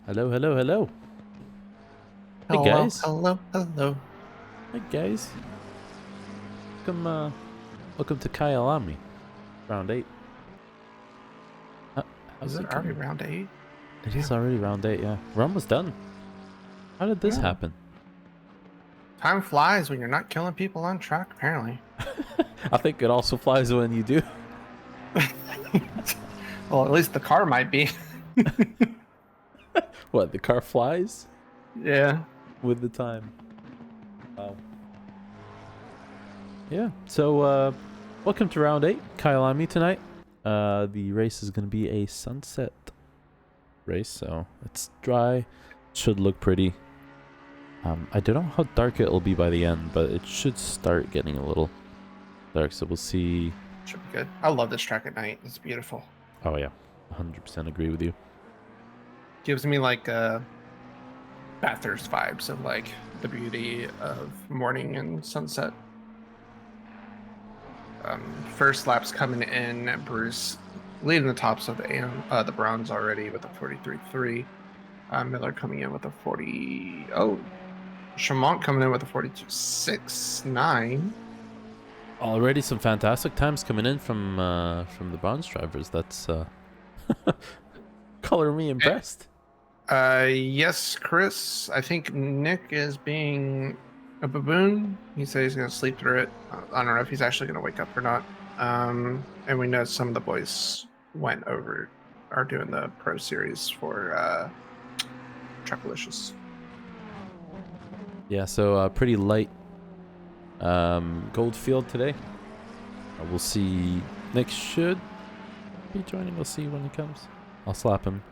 Hello, hello, hello. Hey Hello, guys. hello, hello. Hey guys. Welcome to Kyalami. Round 8. How, Is how's it it already going? round 8? It is Damn. already round 8, yeah. We're almost done. How did this Yeah. happen? Time flies when you're not killing people on track, apparently. I think it also flies when you do. Well, at least the car might be. What, the car flies? Yeah. With the time. Wow. Yeah, so welcome to round 8, Kyalami tonight. The race is going to be a sunset race, so it's dry. Should look pretty. I don't know how dark it'll be by the end, but it should start getting a little dark, so we'll see. Should be good. I love this track at night. It's beautiful. Oh yeah, 100% agree with you. Gives me like Bathurst vibes of like the beauty of morning and sunset. First lap's coming in. Bruce leading the tops of the Browns already with a 43.3. Miller coming in with a 40. Oh, Chamont coming in with a 42.69. Already some fantastic times coming in from the bronze drivers. That's color me impressed. Yes, Chris. I think Nick is being a baboon. He said he's gonna sleep through it. I don't know if he's actually gonna wake up or not. And we know some of the boys are doing the pro series for Truckalicious. Yeah, so pretty light gold field today. We'll see. Nick should be joining. We'll see when he comes. I'll slap him.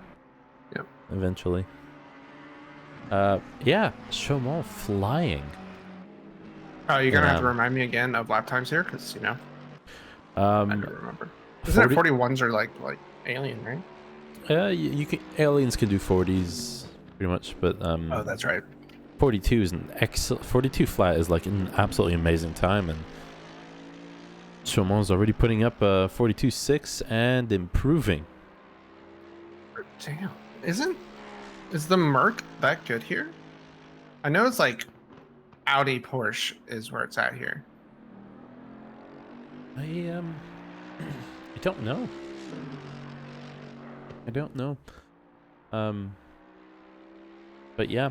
Yep. Eventually. Yeah, Chaumont flying. Oh, you're gonna have to remind me again of lap times here, because I don't remember. Isn't it 41s are like alien, right? You can aliens can do 40s pretty much, but Oh, that's right. 42 is an excellent. 42 flat is like an absolutely amazing time, and Chaumont's already putting up 42.6 and improving. Damn, is the Merc that good here? I know it's like Audi Porsche is where it's at here. I don't know. I don't know. But yeah,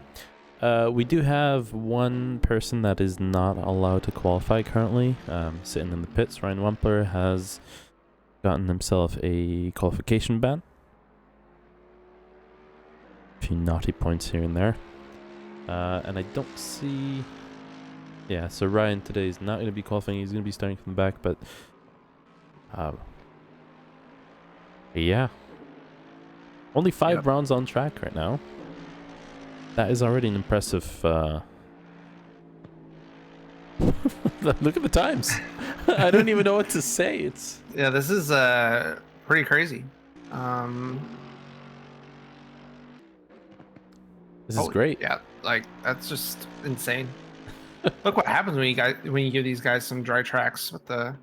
we do have one person that is not allowed to qualify currently. Sitting in the pits, Ryan Wampler has gotten himself a qualification ban. A few naughty points here and there. And I don't see... Yeah, so Ryan today is not going to be qualifying. He's going to be starting from the back, but... yeah. Only 5 rounds on track right now. That is already an impressive... Look at the times. I don't even know what to say. It's... Yeah, this is pretty crazy. This is great. Yeah, like that's just insane. Look what happens when you give these guys some dry tracks with the...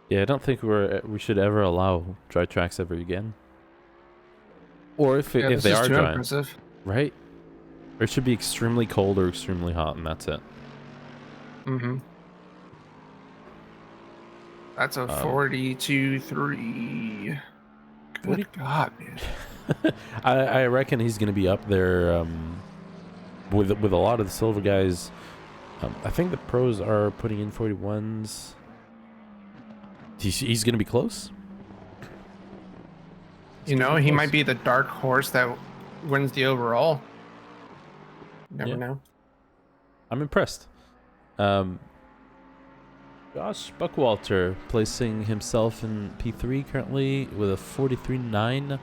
Yeah, I don't think we should ever allow dry tracks ever again. Or if they are dry, impressive. right? Or it should be extremely cold or extremely hot, and that's it. Mm-hmm. That's a 42.3. Good God, man. I reckon he's going to be up there with a lot of the silver guys. I think the pros are putting in 41s. He's going to be close. He might be the dark horse that wins the overall. Never know. I'm impressed. Josh Buckwalter placing himself in P3 currently with a 43.9.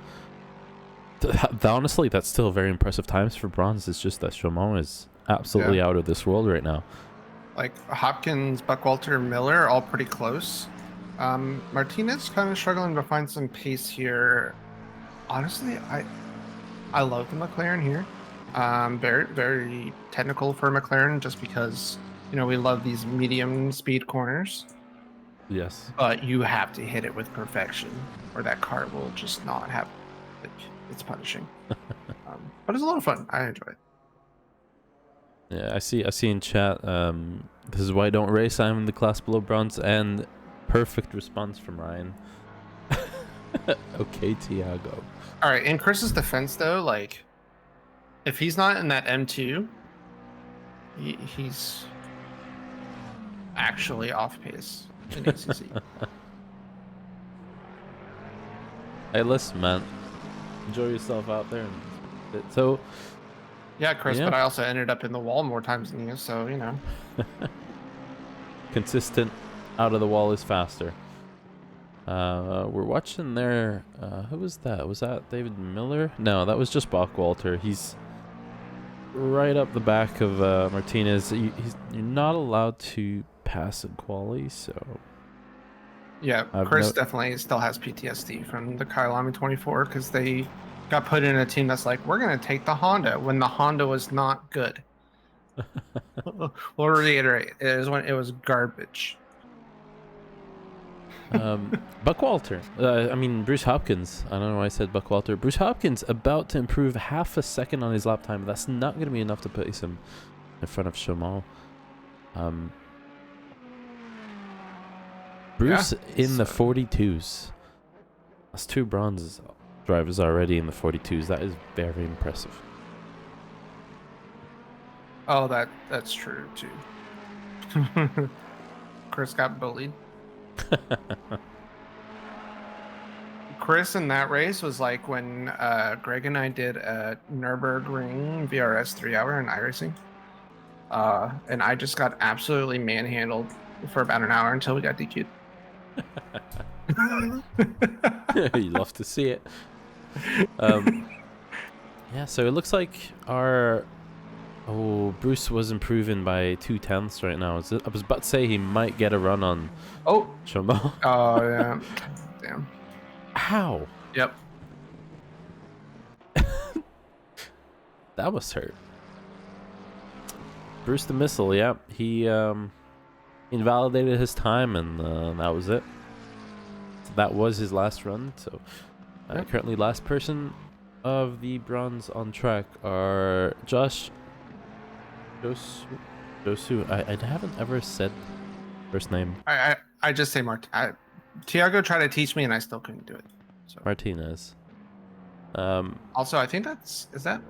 Honestly, that's still very impressive times for bronze. It's just that Chaumont is absolutely out of this world right now. Like Hopkins, Buckwalter, Miller, all pretty close. Martinez kind of struggling to find some pace here. Honestly, I love the McLaren here. Very, very technical for McLaren, just because we love these medium speed corners. Yes. But you have to hit it with perfection, or that car will just not have. It's punishing. But it's a lot of fun. I enjoy it. Yeah, I see in chat, this is why I don't race, I'm in the class below bronze, and perfect response from Ryan. Okay, Tiago. All right, in Chris's defense, though, like, if he's not in that M2, he's actually off pace in ACC. Hey, listen, man. Enjoy yourself out there. So, Yeah, Chris, yeah. but I also ended up in the wall more times than you, so, you know. Consistent out of the wall is faster. We're watching there. Who was that? Was that David Miller? No, that was just Bockwalter. He's right up the back of Martinez. You're not allowed to pass in quali, so... Yeah, Chris definitely still has PTSD from the Kyalami 24 because they got put in a team that's like, we're going to take the Honda when the Honda was not good. We'll reiterate, it was garbage. Buckwalter. I mean, Bruce Hopkins. I don't know why I said Buckwalter. Bruce Hopkins about to improve half a second on his lap time. That's not going to be enough to place him in front of Chaumont. Bruce in the 42s. That's 2 bronze drivers already in the 42s. That is very impressive. Oh, that's true too. Chris got bullied. Chris in that race was like when Greg and I did a Nürburgring VRS 3-hour in iRacing. And I just got absolutely manhandled for about an hour until we got DQ'd. You love to see it. Yeah, so it looks like Bruce was improving by 2/10 right now. I was about to say he might get a run on Chaumont. Oh, yeah. Damn. How? Yep. That was hurt. Bruce the Missile, yeah. He invalidated his time, and that was it. So that was his last run. So currently last person of the bronze on track are Josu. I haven't ever said first name. I just say Tiago tried to teach me and I still couldn't do it. So. Martinez. Also, I think is that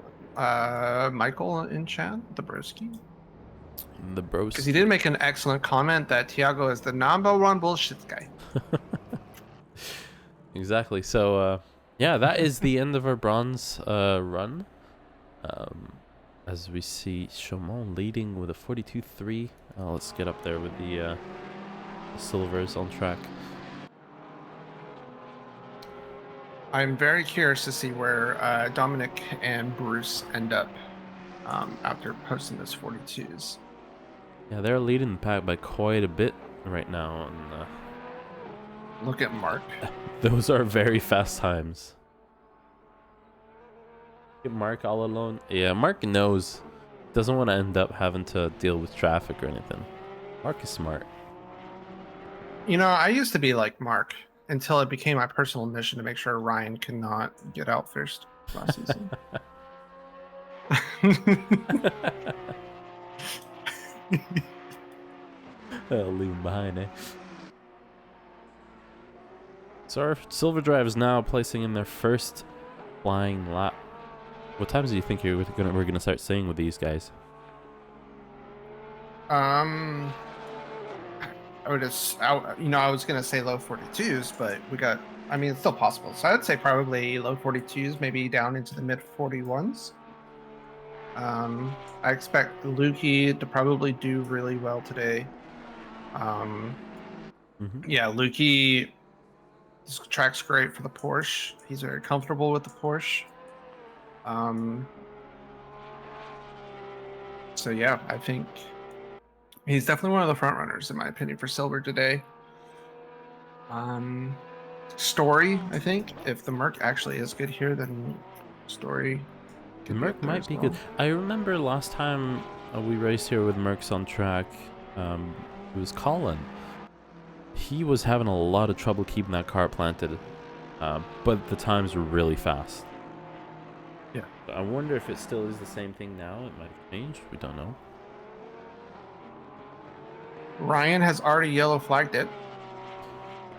Michael in chat, the broski? The bros. Because he did make an excellent comment that Tiago is the #1 bullshit guy. Exactly. So, yeah, that is the end of our bronze run. As we see Chaumont leading with a 42.3. Let's get up there with the silvers on track. I'm very curious to see where Dominic and Bruce end up after posting those 42s. Yeah, they're leading the pack by quite a bit right now. And, look at Mark. Those are very fast times. Get Mark all alone. Yeah, Mark knows. Doesn't want to end up having to deal with traffic or anything. Mark is smart. You know, I used to be like Mark until it became my personal mission to make sure Ryan could not get out first last season. I'll leave him behind, eh? So our silver drive is now placing in their first flying lap. What times do you think we're gonna start seeing with these guys? I was gonna say low 42s, but it's still possible. So I'd say probably low 42s, maybe down into the mid 41s. I expect Lukey to probably do really well today. Yeah, Lukey, this track's great for the Porsche. He's very comfortable with the Porsche. So yeah, I think he's definitely one of the front runners in my opinion for silver today. Story, I think if the Merc actually is good here, then Story. The Merc might be good. I remember last time we raced here with Mercs on track, it was Colin. He was having a lot of trouble keeping that car planted, but the times were really fast. Yeah. I wonder if it still is the same thing now. It might have changed. We don't know. Ryan has already yellow flagged it.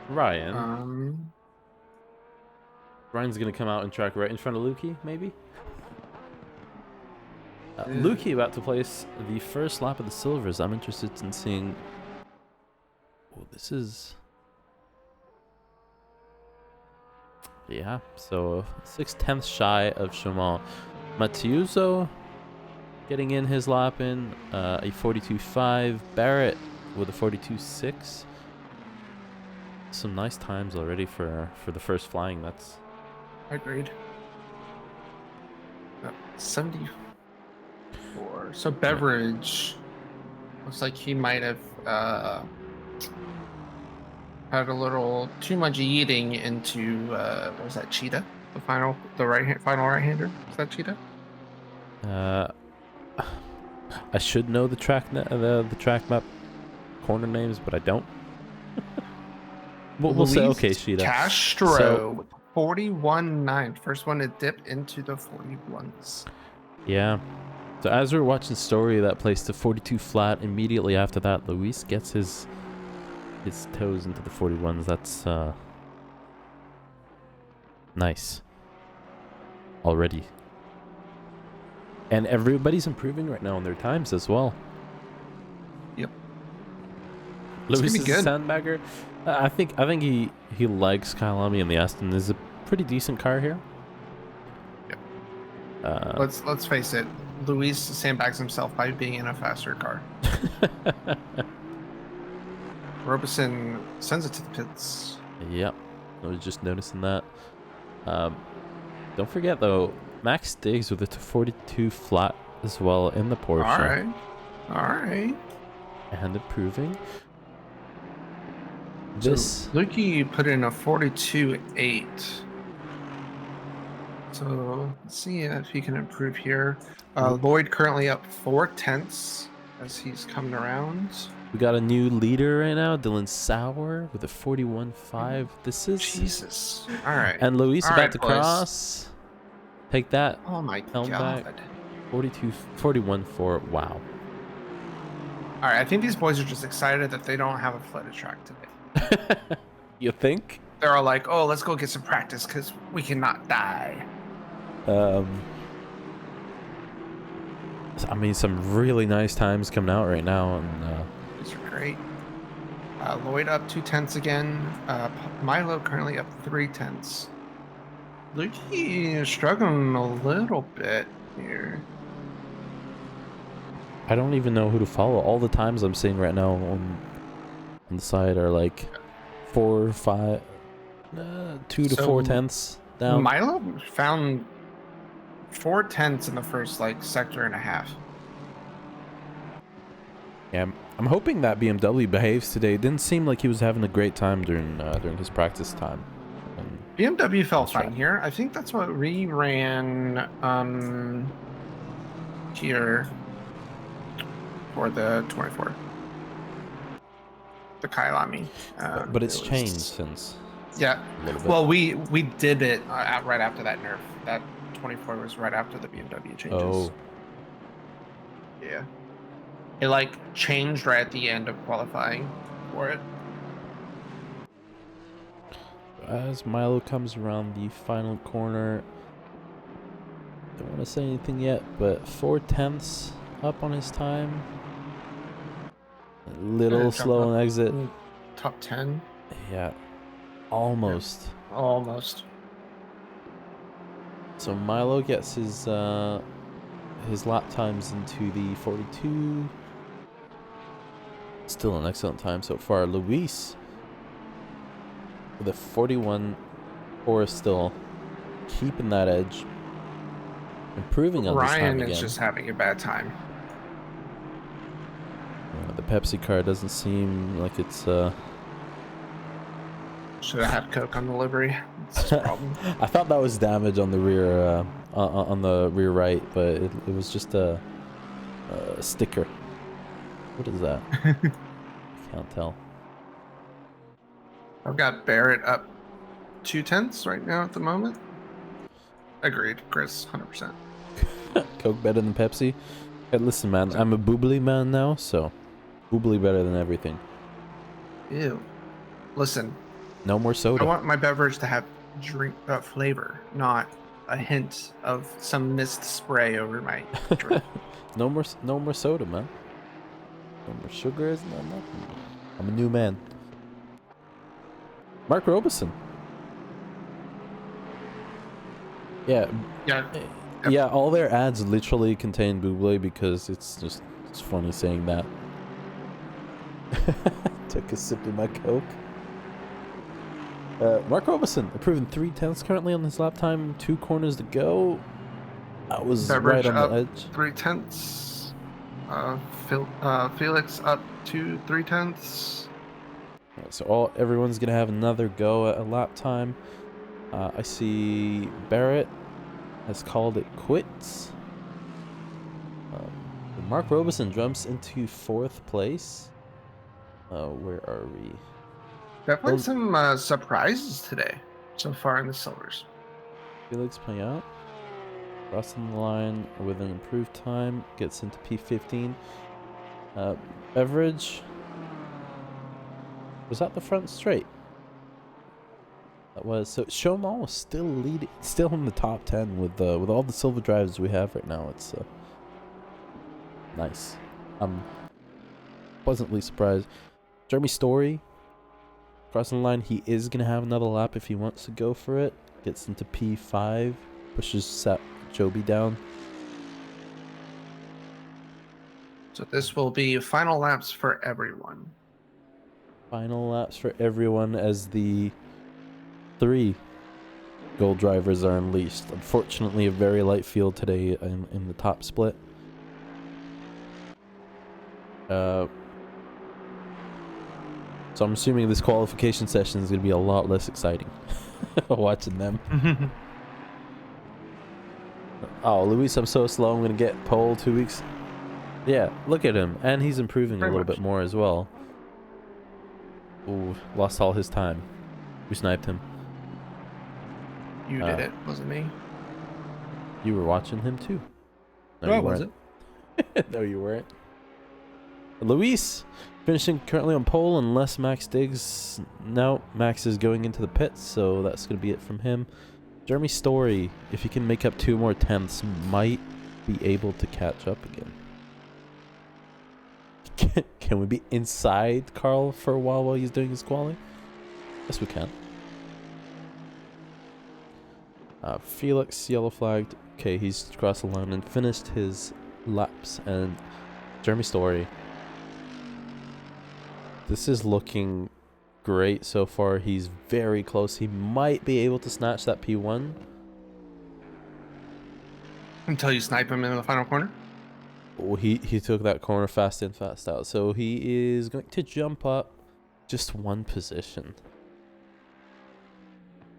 Ryan's gonna come out and track right in front of Lukey, maybe. Lukey about to place the first lap of the silvers. I'm interested in seeing. Oh, this is. Yeah, so 6/10 shy of Chaumont. Matiuso getting in his lap in a 42.5. Barrett with a 42.6. Some nice times already for the first flying. That's Agreed. 74. So Beverage looks like he might have had a little too much eating into what was that, Cheetah? Final right-hander? Is that Cheetah? I should know the track the track map corner names, but I don't. we'll say okay, Cheetah. Castro So, with 41.9. First one to dip into the 41s. Yeah. So as we're watching Story, that placed to 42 flat. Immediately after that, Luis gets his toes into the 41s. That's nice. Already. And everybody's improving right now in their times as well. Yep. Luis is a sandbagger. I think he likes Kyalami, and the Aston is a pretty decent car here. Yep. Let's face it. Luis sandbags himself by being in a faster car. Robeson sends it to the pits. Yep. I was just noticing that. Don't forget though, Max Diggs with a 42 flat as well in the Porsche. All right. And improving. So Lukey put in a 42.8. So let's see if he can improve here. Lloyd currently up 4/10 as he's coming around. We got a new leader right now, Dylan Sauer with a 41.5. This is Jesus. All right. And Luis about to cross. Take that. Oh my God. Back. 41.4. Wow. All right. I think these boys are just excited that they don't have a flooded track today. You think? They're all like, "Oh, let's go get some practice because we cannot die." I mean, some really nice times coming out right now, and these are great. Lloyd up 2/10 again. Milo currently up 3/10. Lukey is struggling a little bit here. I don't even know who to follow. All the times I'm seeing right now on the side are like 4, 5, 2 to 4/10 down. Milo found 4/10 in the first sector and a half. Yeah, I'm hoping that BMW behaves today. It didn't seem like he was having a great time during his practice time. BMW felt fine here. I think that's what we ran here for the 24. The Kyalami. But it's changed since. Yeah. Well, we did it right after that nerf. That 24 was right after the BMW changes. Oh. Yeah. It changed right at the end of qualifying for it. As Milo comes around the final corner, don't want to say anything yet, but 4/10 up on his time. A little slow on exit. Top 10. Yeah, almost. Yeah, almost. So Milo gets his lap times into the 42. Still an excellent time so far. Luis with a 41.4 still, keeping that edge, improving on this time again. Ryan is just having a bad time. The Pepsi car doesn't seem like it's Should have had Coke on the livery. That's the problem. I thought that was damage on the rear on the rear right, but it was just a sticker. What is that? I can't tell. I've got Barrett up 2/10 right now at the moment. Agreed, Chris. 100%. Coke better than Pepsi? Hey, listen, man, I'm a boobly man now, so boobly better than everything. Ew. Listen, No more I soda. want my beverage to have drink flavor, not a hint of some mist spray over my drink. No more soda, man. No more sugars, no nothing. I'm a new man. Mark Robeson. Yeah. Yeah. Yeah, all their ads literally contain Buble because it's funny saying that. Took a sip of my Coke. Mark Robeson, approving 3/10 currently on his lap time, 2 corners to go. That was Beverage right on up the edge. 3/10. Felix up to 3/10. So everyone's gonna have another go at a lap time. I see Barrett has called it quits. Mark Robeson jumps into 4th place. Where are we? Definitely some surprises today so far in the silvers. Felix Payat crossing the line with an improved time, gets into P15. Beverage was at the front straight. That was so. Showmal was still leading, still in the top 10 with all the silver drives we have right now. It's nice. I'm pleasantly surprised. Jeremy Story crossing the line. He is gonna have another lap if he wants to go for it. Gets into P5, pushes Joby down. So this will be final laps for everyone. Final laps for everyone as the 3 gold drivers are unleashed. Unfortunately, a very light field today in the top split. So I'm assuming this qualification session is going to be a lot less exciting. Watching them. Oh, Luis, I'm so slow. I'm going to get pole 2 weeks. Yeah, look at him. And he's improving a little bit more as well. Ooh, lost all his time. We sniped him. You did it, wasn't me. You were watching him too. No, I wasn't. No, you weren't. Luis finishing currently on pole unless Max digs. No, Max is going into the pits, so that's going to be it from him. Jeremy Story, if he can make up 2 more tenths, might be able to catch up again. Can we be inside Carl for a while he's doing his quali? Yes, we can. Felix yellow flagged. Okay, he's crossed the line and finished his laps. And Jeremy Story, this is looking great so far. He's very close. He might be able to snatch that P1 Until you snipe him in the final corner. Oh, he took that corner fast in, fast out. So he is going to jump up just 1 position.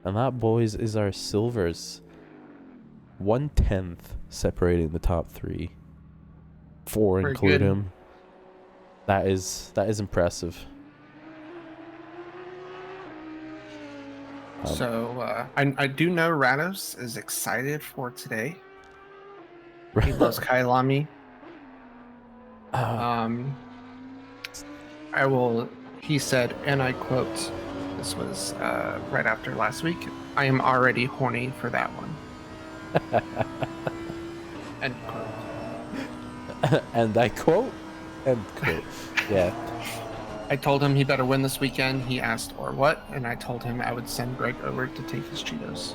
And that, boys, is our silvers. 1/10 separating the top 3. 4 Very include good. him. That is impressive. So I do know Rados is excited for today. He loves Kyalami. He said, and I quote, this was right after last week, "I am already horny for that one." End quote. And I quote, end quote. Yeah. I told him he better win this weekend. He asked, or what? And I told him I would send Greg over to take his Cheetos.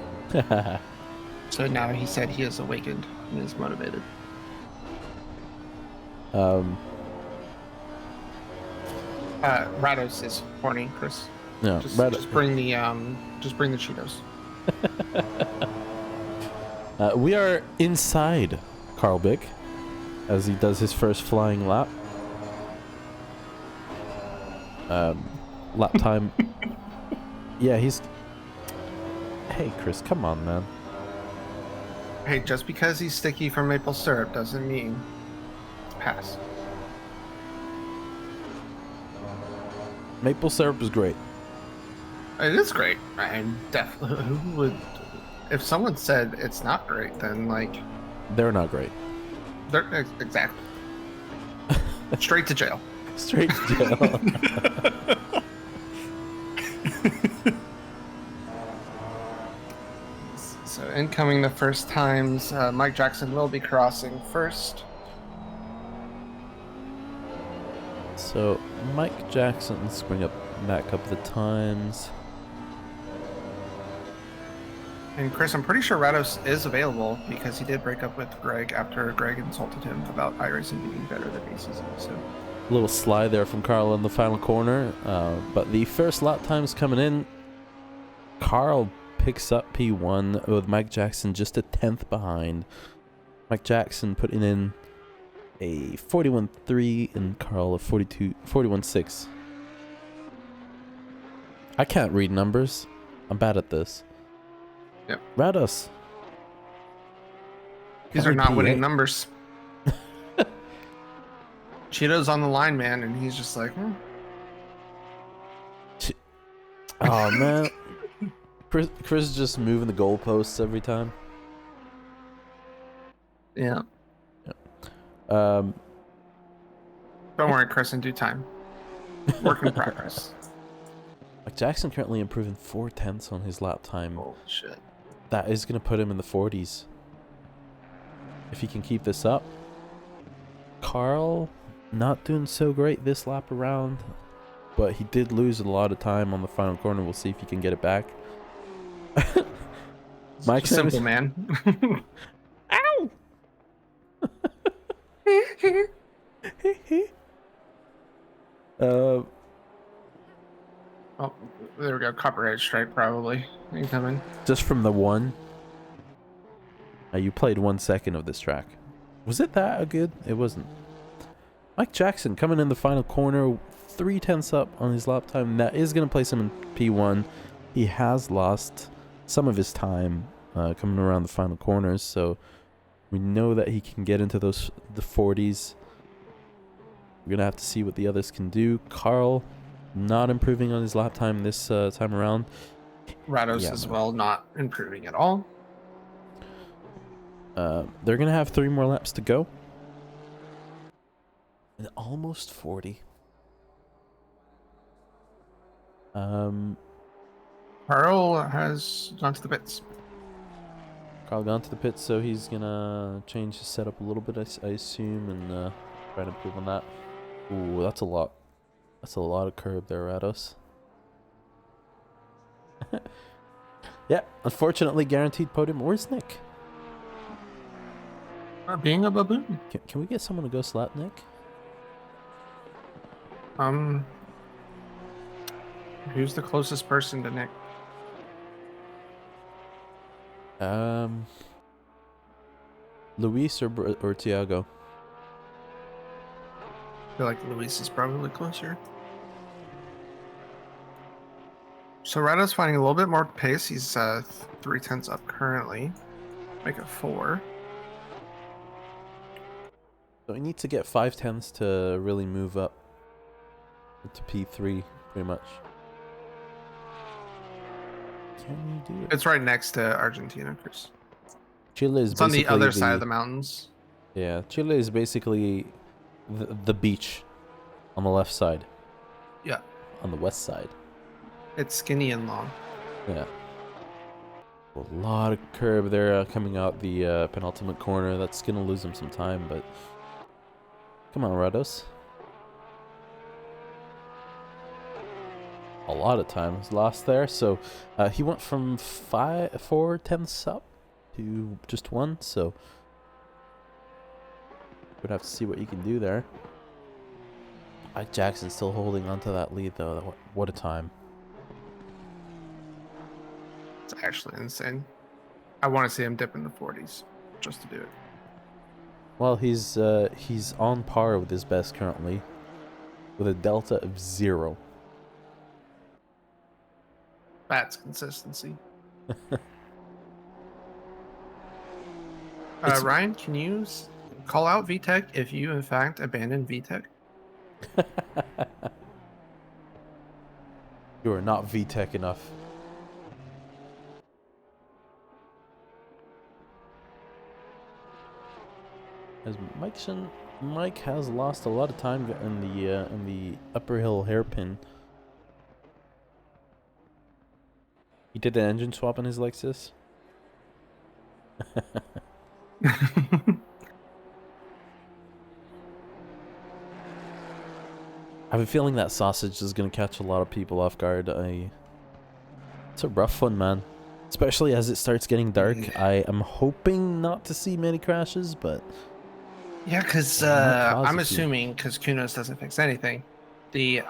So now he said he is awakened and is motivated. Rados is horny, Chris. No, Just bring the Cheetos. We are inside Carl Bick as he does his first flying lap. Lap time. Yeah, he's. Hey, Chris, come on, man. Hey, just because he's sticky from maple syrup doesn't mean it's pass. Maple syrup is great. It is great. And definitely, who would if someone said it's not great, then like They're not great. they're exactly straight to jail. Straight to jail. So incoming the first times, Mike Jackson will be crossing first. So Mike Jackson, let's bring up back up the times. And Chris, I'm pretty sure Rados is available because he did break up with Greg after Greg insulted him about iRacing being better than ACC. So A little slide there from Carl in the final corner, but the first lap times coming in. Carl picks up P1 with Mike Jackson just a 10th behind. Mike Jackson putting in a 41.3 and Carl a 41.6. I can't read numbers. I'm bad at this. Yep. Rados. These are not winning numbers. Cheeto's on the line, man, and he's just like, Oh, man. Chris is just moving the goalposts every time. Yeah. Um, Don't worry, Chris, in due time. Work in progress. Mike Jackson currently improving 4/10 on his lap time. Holy shit. That is going to put him in the 40s. If he can keep this up. Carl, not doing so great this lap around, but he did lose a lot of time on the final corner. We'll see if he can get it back. Mike, simple man. Ow! Oh, there we go. Copyright strike, probably. Incoming. Just from the one. You played 1 second of this track. Was it that good? It wasn't. Mike Jackson coming in the final corner, 3/10 up on his lap time. That is going to place him in P1. He has lost some of his time coming around the final corners, so we know that he can get into the 40s. We're going to have to see what the others can do. Carl not improving on his lap time this time around. Rados as well, not improving at all. They're going to have 3 more laps to go. And almost 40. Carl has gone to the pits. Carl gone to the pits, so he's going to change his setup a little bit, I assume, and try to improve on that. Ooh, that's a lot. That's a lot of curb there, Rados. Yeah, unfortunately, guaranteed podium. Where's Nick? Being a baboon. Can we get someone to go slap Nick? Who's the closest person to Nick? Luis or Tiago? I feel like Luis is probably closer. So Rado's finding a little bit more pace. He's 3/10 up currently. Make it 4. So he needs to get 5/10 to really move up to P3, pretty much. Can you do it? It's right next to Argentina, Chris. Chile is It's on the other side of the mountains. Yeah, Chile is basically the beach on the left side. Yeah. On the west side. It's skinny and long. Yeah. A lot of curb there coming out the penultimate corner. That's going to lose him some time, but come on, Rados. A lot of time was lost there. So he went from 4/10 up to just 1. So we'd have to see what you can do there. Mike Jackson still holding onto that lead, though. What a time. It's actually insane. I want to see him dip in the 40s just to do it. Well, he's on par with his best currently, with a delta of 0. That's consistency. Ryan, can you call out VTech if you in fact abandon VTech? You are not VTech enough. as Mike has lost a lot of time in the upper hill hairpin. He did an engine swap on his Lexus. I have a feeling that sausage is going to catch a lot of people off guard. It's a rough one, man. Especially as it starts getting dark. I am hoping not to see many crashes, but... Yeah, because I'm assuming, because Kunos doesn't fix anything, the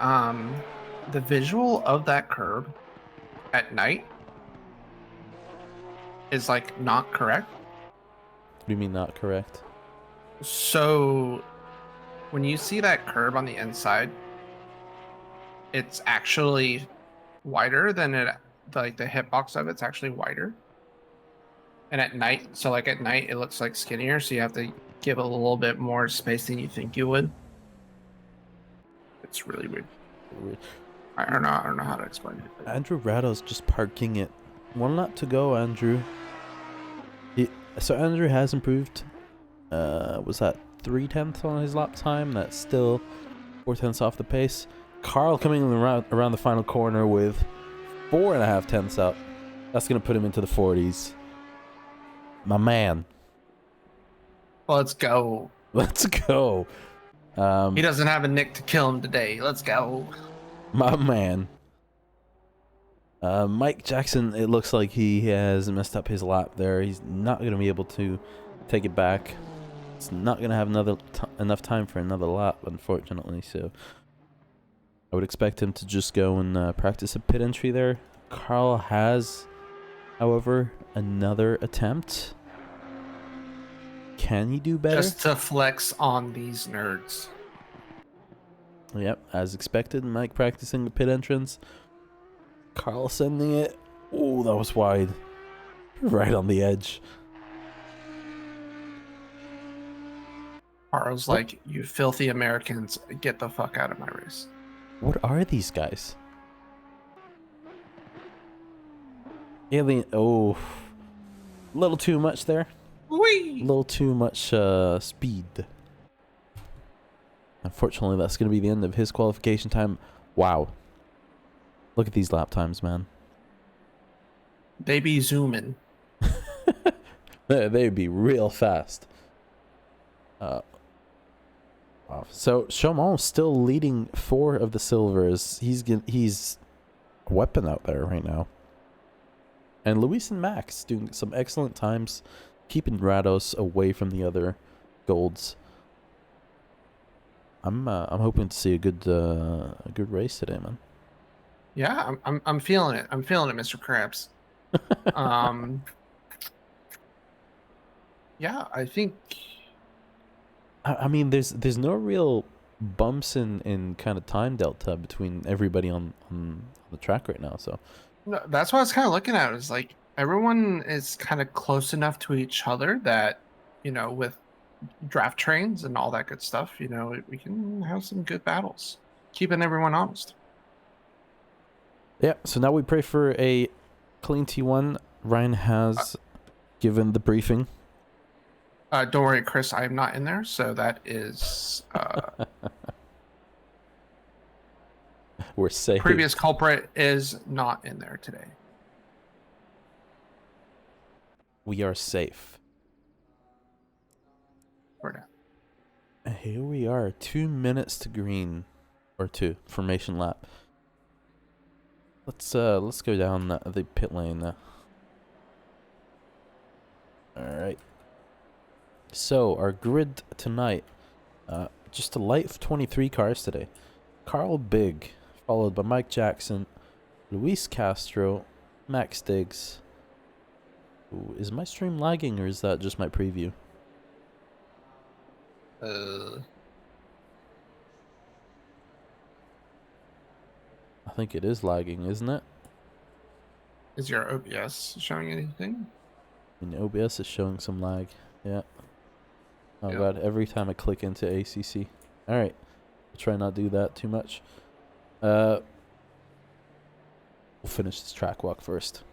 visual of that curb at night is like not correct. What do you mean not correct? So when you see that curb on the inside, it's actually wider than it, like the hitbox of it's actually wider. And at night, so like at night, it looks like skinnier, so you have to give it a little bit more space than you think you would. It's really weird. I don't know how to explain it. Andrew Rado's just parking it. 1 lap to go, Andrew. So Andrew has improved. Was that 3/10 on his lap time? That's still 4/10 off the pace. Carl coming around the final corner with 4.5 up. That's gonna put him into the 40s. My man. Let's go. Let's go. He doesn't have a nick to kill him today. Let's go. My man. Mike Jackson, it looks like he has messed up his lap there. He's not going to be able to take it back. It's not going to have enough time for another lap, unfortunately. So I would expect him to just go and practice a pit entry there. Carl has, however, another attempt. Can he do better? Just to flex on these nerds. Yep, as expected, Mike practicing the pit entrance. Carl sending it. Oh, that was wide. Right on the edge. Carl's like, you filthy Americans, get the fuck out of my race. What are these guys? Alien. Oh, a little too much there. Whee! A little too much speed. Unfortunately, that's going to be the end of his qualification time. Wow. Look at these lap times, man. They be zooming. They'd be real fast. Wow. So Chaumont still leading 4 of the silvers. He's a weapon out there right now. And Luis and Max doing some excellent times, keeping Rados away from the other golds. I'm hoping to see a good race today, man. Yeah, I'm feeling it. I'm feeling it, Mr. Krabs. Yeah, I think. I mean, there's no real bumps in kind of time delta between everybody on the track right now. So No, that's what I was kind of looking at. Is like everyone is kind of close enough to each other that, you know, with draft trains and all that good stuff, you know, we can have some good battles, keeping everyone honest. yeah. So now we pray for a clean T1. Ryan has given the briefing. Don't worry, Chris. I am not in there, so that is We're safe. previous culprit is not in there today. We are safe. For now. And here we are, 2 minutes to green, or 2 formation lap. Let's go down the pit lane. All right. So our grid tonight, just a light of 23 cars today. Carl Big, followed by Mike Jackson, Luis Castro, Max Diggs. Ooh, is my stream lagging or is that just my preview? I think it is lagging, isn't it? Is your OBS showing anything? And OBS is showing some lag. Yeah. Oh Yeah. god, every time I click into ACC. Alright. I'll try not to do that too much. We'll finish this track walk first.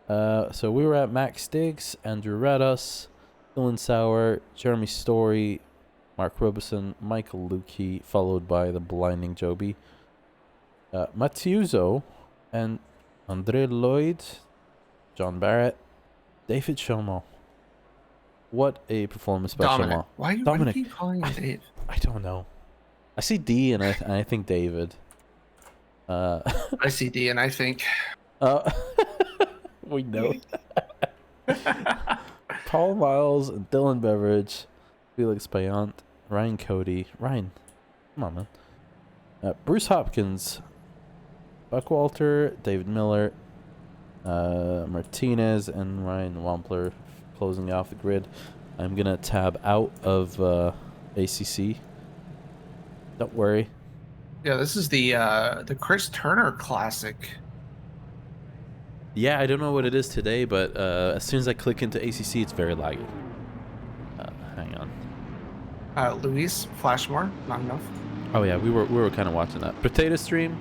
So we were at Max Diggs, Andrew Rados, Dylan Sauer, Jeremy Story, Mark Robeson, Michael Lukey, followed by the blinding Joby. Matiuso and Andre Lloyd, John Barrett, David Shomo. What a performance by Dominic. Shomo. Why do you keep calling him Dave? I don't know. I see D and I think David. I see D and I think. We know. Paul Miles, Dylan Beveridge, Felix Payant, Ryan Cody. Ryan, come on, man. Bruce Hopkins, Buck Walter, David Miller, Martinez, and Ryan Wampler closing off the grid. I'm going to tab out of ACC. Don't worry. Yeah, this is the Chris Turner Classic. Yeah, I don't know what it is today, but as soon as I click into ACC, it's very laggy. Hang on. Luis Flashmore, not enough. Oh yeah, we were kind of watching that potato stream.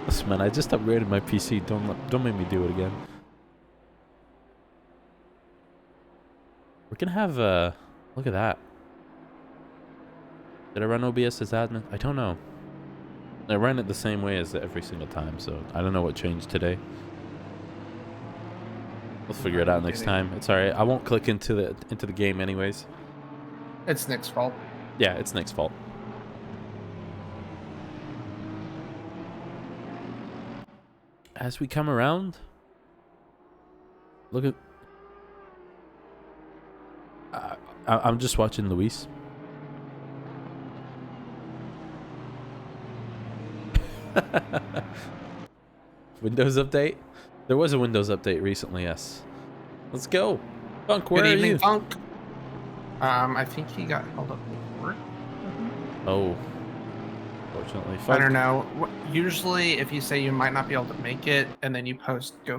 Listen, man, I just upgraded my PC. Don't make me do it again. We're gonna have look at that. Did I run OBS as admin? I don't know. I ran it the same way as every single time, so I don't know what changed today. We'll figure it out next time. It's alright. I won't click into the game anyways. It's Nick's fault. Yeah, it's Nick's fault. As we come around, look at. I'm just watching Luis. Windows update? There was a Windows update recently, yes. Let's go. Funk, where Good are you? evening, Funk. I think he got held up before. Oh. Fortunately. I don't know. Usually, if you say you might not be able to make it, and then you post in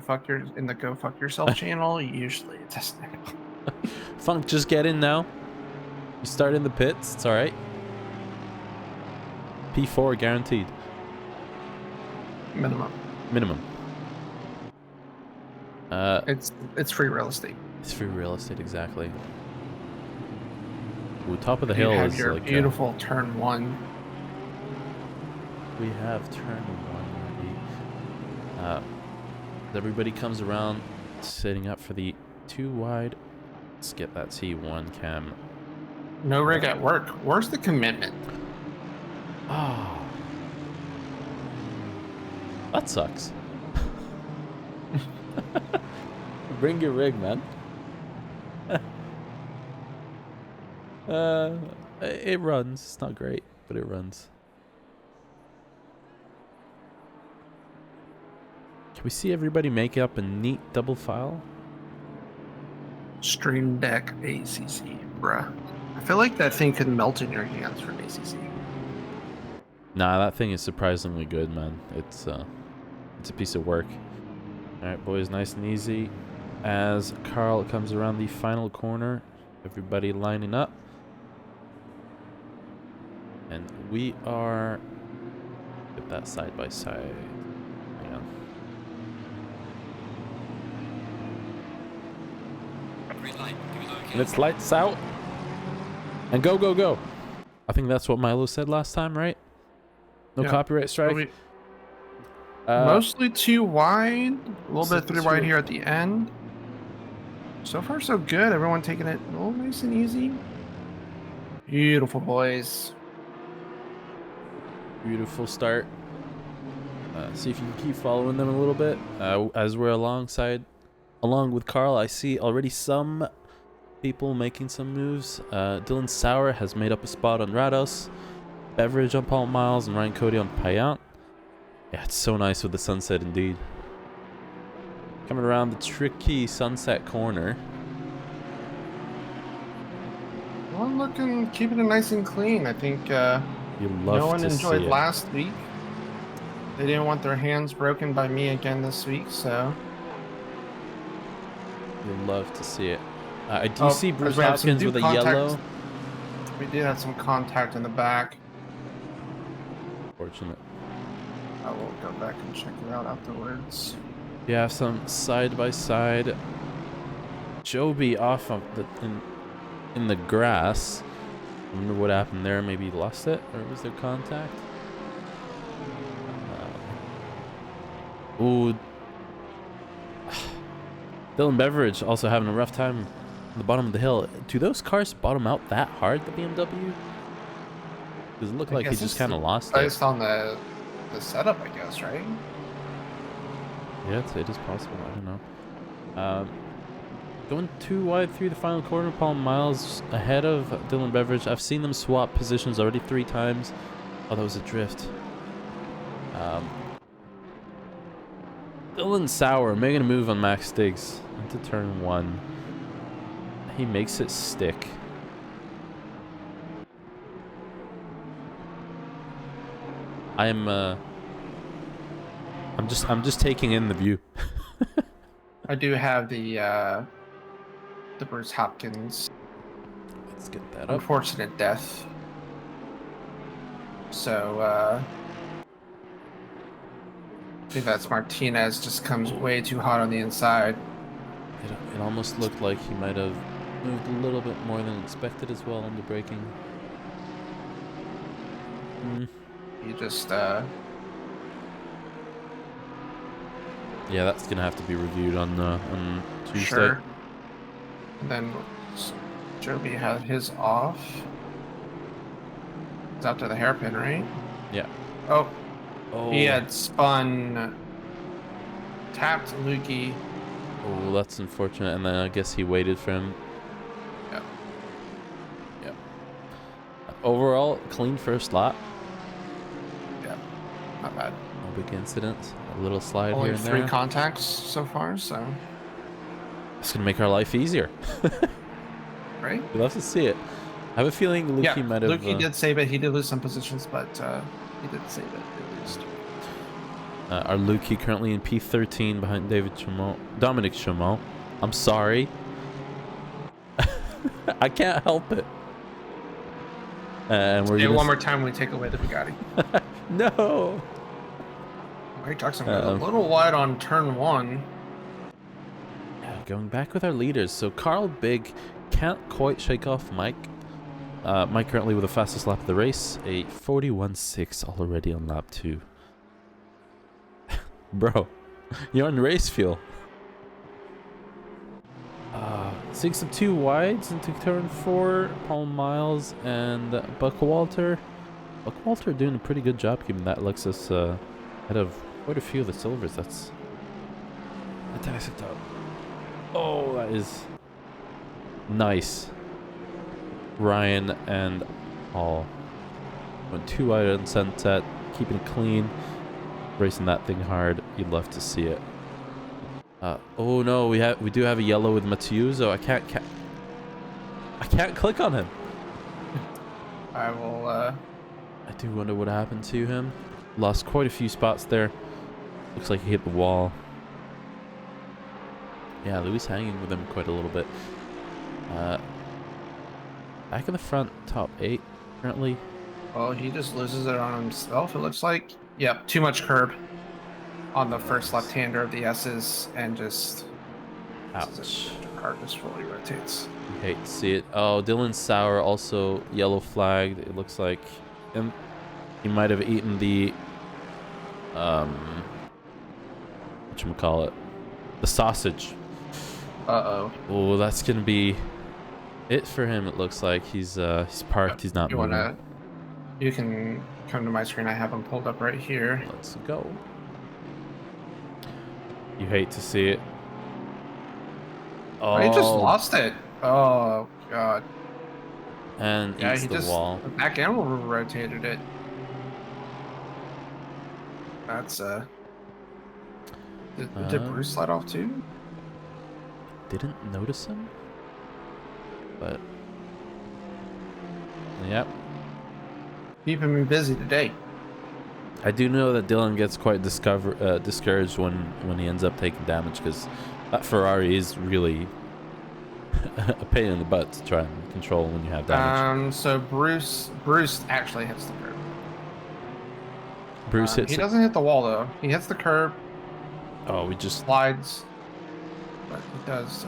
the Go Fuck Yourself channel, usually it doesn't happen. Funk, just get in now. You start in the pits. It's alright. P4 guaranteed. Minimum. It's free real estate. It's free real estate, exactly. Ooh, top of the You hill have is your like beautiful turn one. we have turn one already. Everybody comes around, setting up for the 2 wide. Let's get that T1 cam. No rig at work. Where's the commitment? Oh. That sucks. Bring your rig, man. It runs. It's not great, but it runs. Can we see everybody make up a neat double file? Stream Deck ACC, bruh. I feel like that thing could melt in your hands from ACC. Nah, that thing is surprisingly good, man. It's a piece of work. All right, boys, nice and easy. As Carl comes around the final corner, everybody lining up. And we are... Get that side by side. Hang on. And it's lights out. And go, go, go. I think that's what Milo said last time, right? No copyright strike. Mostly 2 wide. A little bit 3 wide two. here at the end. So far, so good. Everyone taking it a little nice and easy. Beautiful, boys. Beautiful start. See if you can keep following them a little bit. As we're along with Carl, I see already some people making some moves. Dylan Sauer has made up a spot on Rados. Beveridge on Paul Miles and Ryan Cody on Payant. Yeah, it's so nice with the sunset indeed. Coming around the tricky sunset corner. Well, looking, keeping it nice and clean. I think You love no one to enjoyed see it. last week. They didn't want their hands broken by me again this week, so. You love to see it. I do see Bruce we had some Hopkins with a yellow. We did have some contact in the back. Fortunate. I will go back and check it out afterwards. You have some side by side Joby off of in the grass. I wonder what happened there. Maybe he lost it, or was there contact? Ooh. Dylan Beveridge also having a rough time at the bottom of the hill. Do those cars bottom out that hard, the BMW? Does it look like he just kind of lost it? Based on the setup, I guess, right? Yeah, it is possible. I don't know. Going too wide through the final corner. Paul Miles ahead of Dylan Beveridge. I've seen them swap positions already 3 times. Oh, that was a drift. Dylan Sauer making a move on Max Stiggs into turn 1. He makes it stick. I'm just taking in the view. I do have the Bruce Hopkins. Let's get that up. Unfortunate death. So I think that's Martinez just comes way too hot on the inside. It almost looked like he might have moved a little bit more than expected as well under braking. He just yeah, that's gonna have to be reviewed on Tuesday. Sure. And then Joby had his off. It's out to the hairpin, right? Yeah. Oh. Oh. He had spun, tapped Lukey. Oh, that's unfortunate. And then I guess he waited for him. Yep. Yep. Overall, clean first lap. Yeah. Not bad. No big incidents. A little slide Only here and 3 there. contacts so far, so. It's gonna make our life easier. Right? We'd love to see it. I have a feeling Lukey might have. Lukey did save it. He did lose some positions, but he did save it at least. Our Lukey currently in P13 behind Dominic Chamon. I'm sorry. I can't help it. And we're one more time when we take away the Bugatti. No. Great Jackson a little wide on turn 1. Yeah, going back with our leaders. So Carl Big can't quite shake off Mike. Mike currently with the fastest lap of the race, a 41.6 already on lap 2. Bro, you're on race fuel. Seeing some 2 wides into turn 4. Paul Miles and Buckwalter. Buckwalter doing a pretty good job keeping that Lexus ahead of quite a few of the silvers. That's fantastic. Oh, that is nice. Ryan and Paul went 2 wide on Sunset, keeping it clean, racing that thing hard. You'd love to see it. Oh no, we do have a yellow with Matiuso. I can't click on him. I will. I do wonder what happened to him. Lost quite a few spots there. Looks like he hit the wall. Yeah, Louis hanging with him quite a little bit. Back in the front, top 8 currently. Well, he just loses it on himself, it looks like. Yep, too much curb on the first left-hander of the S's, and just... Ouch. The car just fully rotates. You hate to see it. Oh, Dylan Sauer also yellow flagged. It looks like he might have eaten the... whatchamacallit? The sausage. Uh-oh. Oh, that's going to be it for him, it looks like. He's parked. He's not moving. You can come to my screen. I have him pulled up right here. Let's go. You hate to see it. Oh, he just lost it. Oh, God. And yeah, eats he the just, wall. The back end rotated it. That's, Did Bruce slide off too? Didn't notice him. But... Yep. Keeping me busy today. I do know that Dylan gets quite discouraged when he ends up taking damage, because that Ferrari is really a pain in the butt to try and control when you have damage. So Bruce actually hits the curb. Bruce hits. He doesn't hit the wall though. He hits the curb. Oh, we just slides, but he does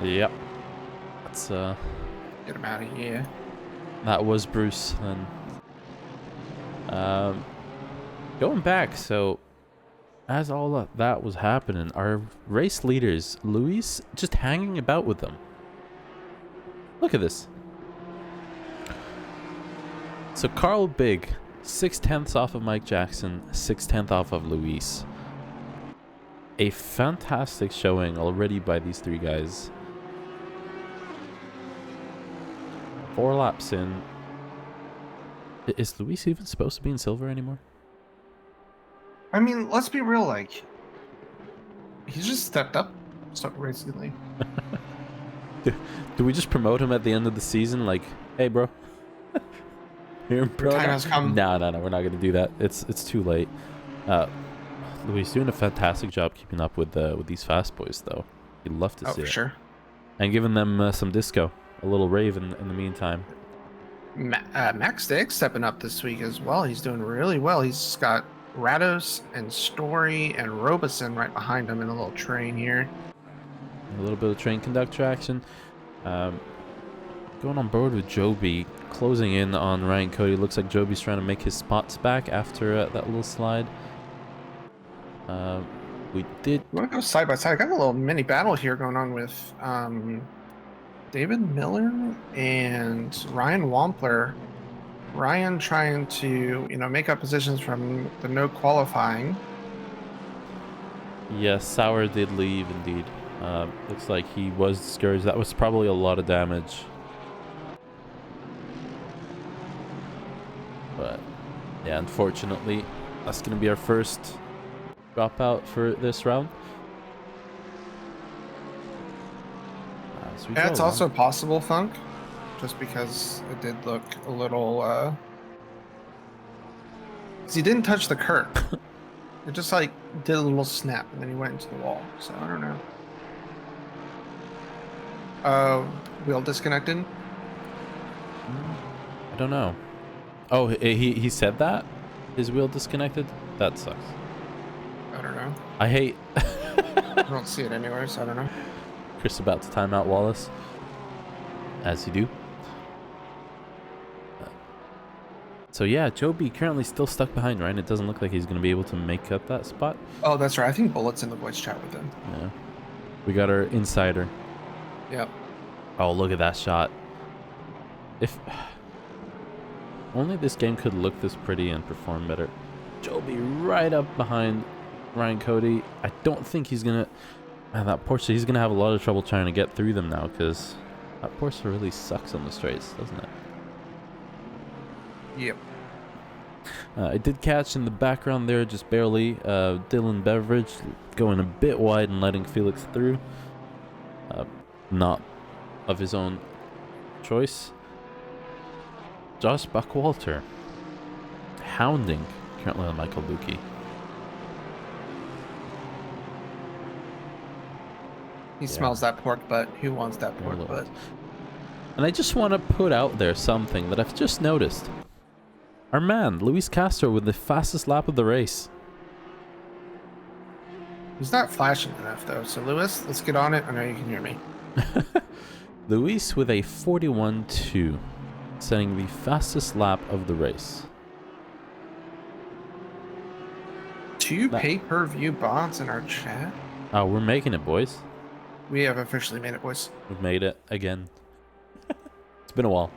Yep. That's Get him out of here. that was Bruce then. Going back, so as all of that was happening, our race leaders, Luis, just hanging about with them. Look at this. So Carl Big, 6/10 off of Mike Jackson, 6/10 off of Luis. A fantastic showing already by these three guys. 4 laps in. Is Luis even supposed to be in silver anymore? I mean, let's be real. Like, he's just stepped up so recently. Do we just promote him at the end of the season? Like, hey, bro. Here, bro. Time has come. No, we're not gonna do that. It's too late. Luis doing a fantastic job keeping up with these fast boys, though. You'd love to see for it. sure. And giving them some disco, a little rave in the meantime. Max Diggs stepping up this week as well. He's doing really well. He's got Rados and Story and Robeson right behind him in a little train here. A little bit of train conductor action. Going on board with Joby, closing in on Ryan Cody. Looks like Joby's trying to make his spots back after that little slide. We did. You want to go side by side? I got a little mini battle here going on with David Miller and Ryan Wampler. Ryan trying to, make up positions from the no qualifying. Yes, Sauer did leave indeed. Looks like he was discouraged. That was probably a lot of damage. But yeah, unfortunately, that's going to be our first dropout for this round. Yeah, it's also possible, Funk, just because it did look a little, because he didn't touch the curb. It just like did a little snap and then he went into the wall. So I don't know. Wheel disconnected? I don't know. Oh, he said that? His wheel disconnected? That sucks. I don't know. I hate... I don't see it anywhere, so I don't know. Chris about to time out Wallace. As you do. So yeah, Joby currently still stuck behind Ryan. It doesn't look like he's going to be able to make up that spot. Oh, that's right. I think Bullet's in the voice chat with him. Yeah. We got our insider. Yep. Oh, look at that shot. If only this game could look this pretty and perform better. Joby right up behind Ryan Cody. I don't think he's going to... Man, that Porsche, he's going to have a lot of trouble trying to get through them now because that Porsche really sucks on the straights, doesn't it? Yep. I did catch in the background there, just barely, Dylan Beveridge going a bit wide and letting Felix through. Not of his own choice. Josh Buckwalter hounding currently on Michael Lukey. He smells that pork butt. Who wants that pork butt? And I just want to put out there something that I've just noticed. Our man, Luis Castro, with the fastest lap of the race. He's not flashing enough, though. So, Lewis, let's get on it. I know you can hear me. Luis with a 41.2, setting the fastest lap of the race. 2 pay-per-view bots in our chat? Oh, we're making it, boys. We have officially made it, boys. We've made it again. It's been a while.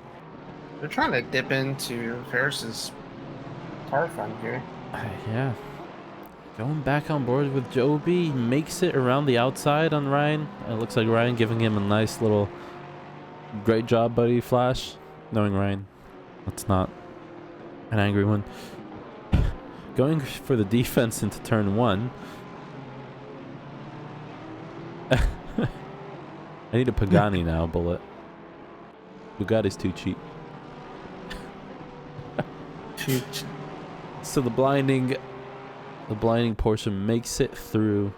They're trying to dip into Ferris's car fund here. Yeah. Going back on board with Joby. Makes it around the outside on Ryan. It looks like Ryan giving him a nice little great job, buddy flash. Knowing Ryan, that's not an angry one. Going for the defense into turn 1. I need a Pagani now, Bullet. Bugatti's too cheap. So the blinding Porsche makes it through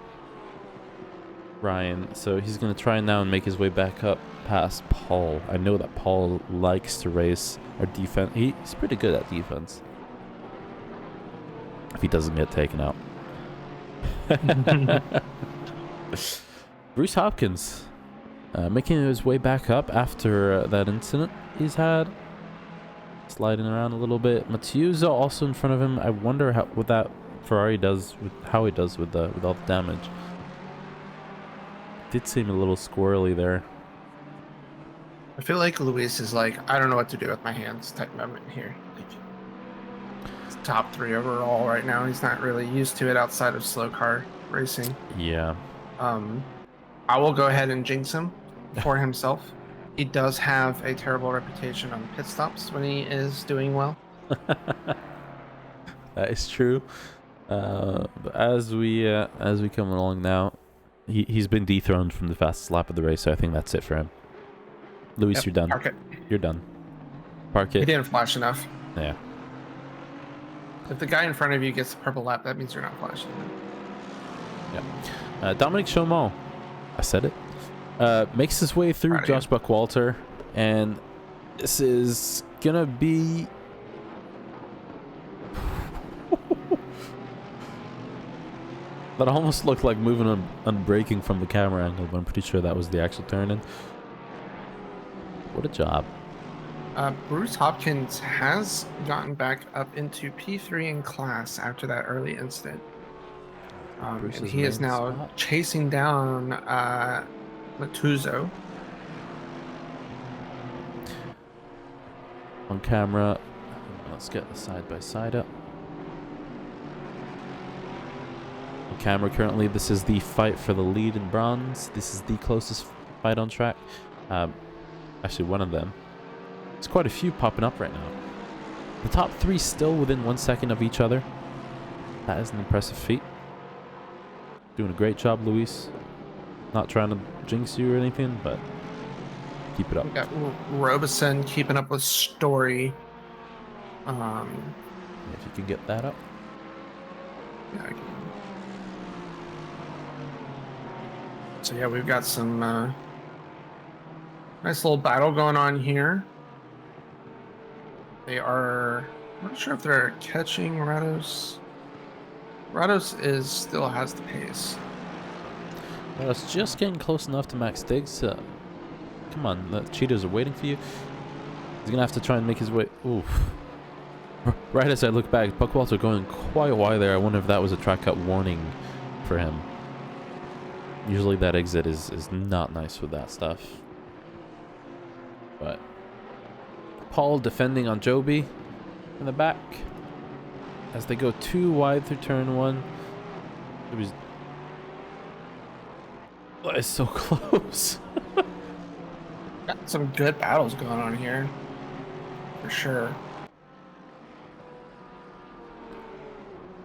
Ryan. So he's going to try now and make his way back up past Paul. I know that Paul likes to race our defense. He's pretty good at defense. If he doesn't get taken out. Bruce Hopkins Making his way back up after that incident he's had. Sliding around a little bit. Matiuso also in front of him. I wonder how what that Ferrari does with how he does with all the damage. Did seem a little squirrely there. I feel like Luis is like, I don't know what to do with my hands type moment here. Like, he's top 3 overall right now. He's not really used to it outside of slow car racing. Yeah. I will go ahead and jinx him for himself. He does have a terrible reputation on pit stops when he is doing well. That is true. But as we come along now, he's been dethroned from the fastest lap of the race, so I think that's it for him. Luis, Yep, you're done. Park it. You're done. Park it. He didn't flash enough. Yeah. If the guy in front of you gets the purple lap, that means you're not flashing. Yeah. Dominic Chaumont, I said it, makes his way through Josh Buckwalter, and this is gonna be that almost looked like moving on braking from the camera angle, but I'm pretty sure that was the actual turn in. What a job. Bruce Hopkins has gotten back up into P3 in class after that early incident. And he is now chasing down Matuzo. On camera, let's get the side-by-side up. On camera currently, this is the fight for the lead in bronze. This is the closest fight on track. Actually, one of them. There's quite a few popping up right now. The top 3 still within 1 second of each other. That is an impressive feat. Doing a great job, Luis. Not trying to jinx you or anything, but keep it up. We got Robeson keeping up with Story. If you can get that up. Yeah, I can. So yeah, we've got some nice little battle going on here. They are, I'm not sure if they're catching Rados. Rados still has the pace. Rados just getting close enough to Max Diggs. Come on, the cheaters are waiting for you. He's gonna have to try and make his way. Oof. Right as I look back, Buckwalter going quite wide there. I wonder if that was a track cut warning for him. Usually that exit is not nice with that stuff. But Paul defending on Joby in the back as they go too wide through turn 1. It was it's so close. Got some good battles going on here, for sure.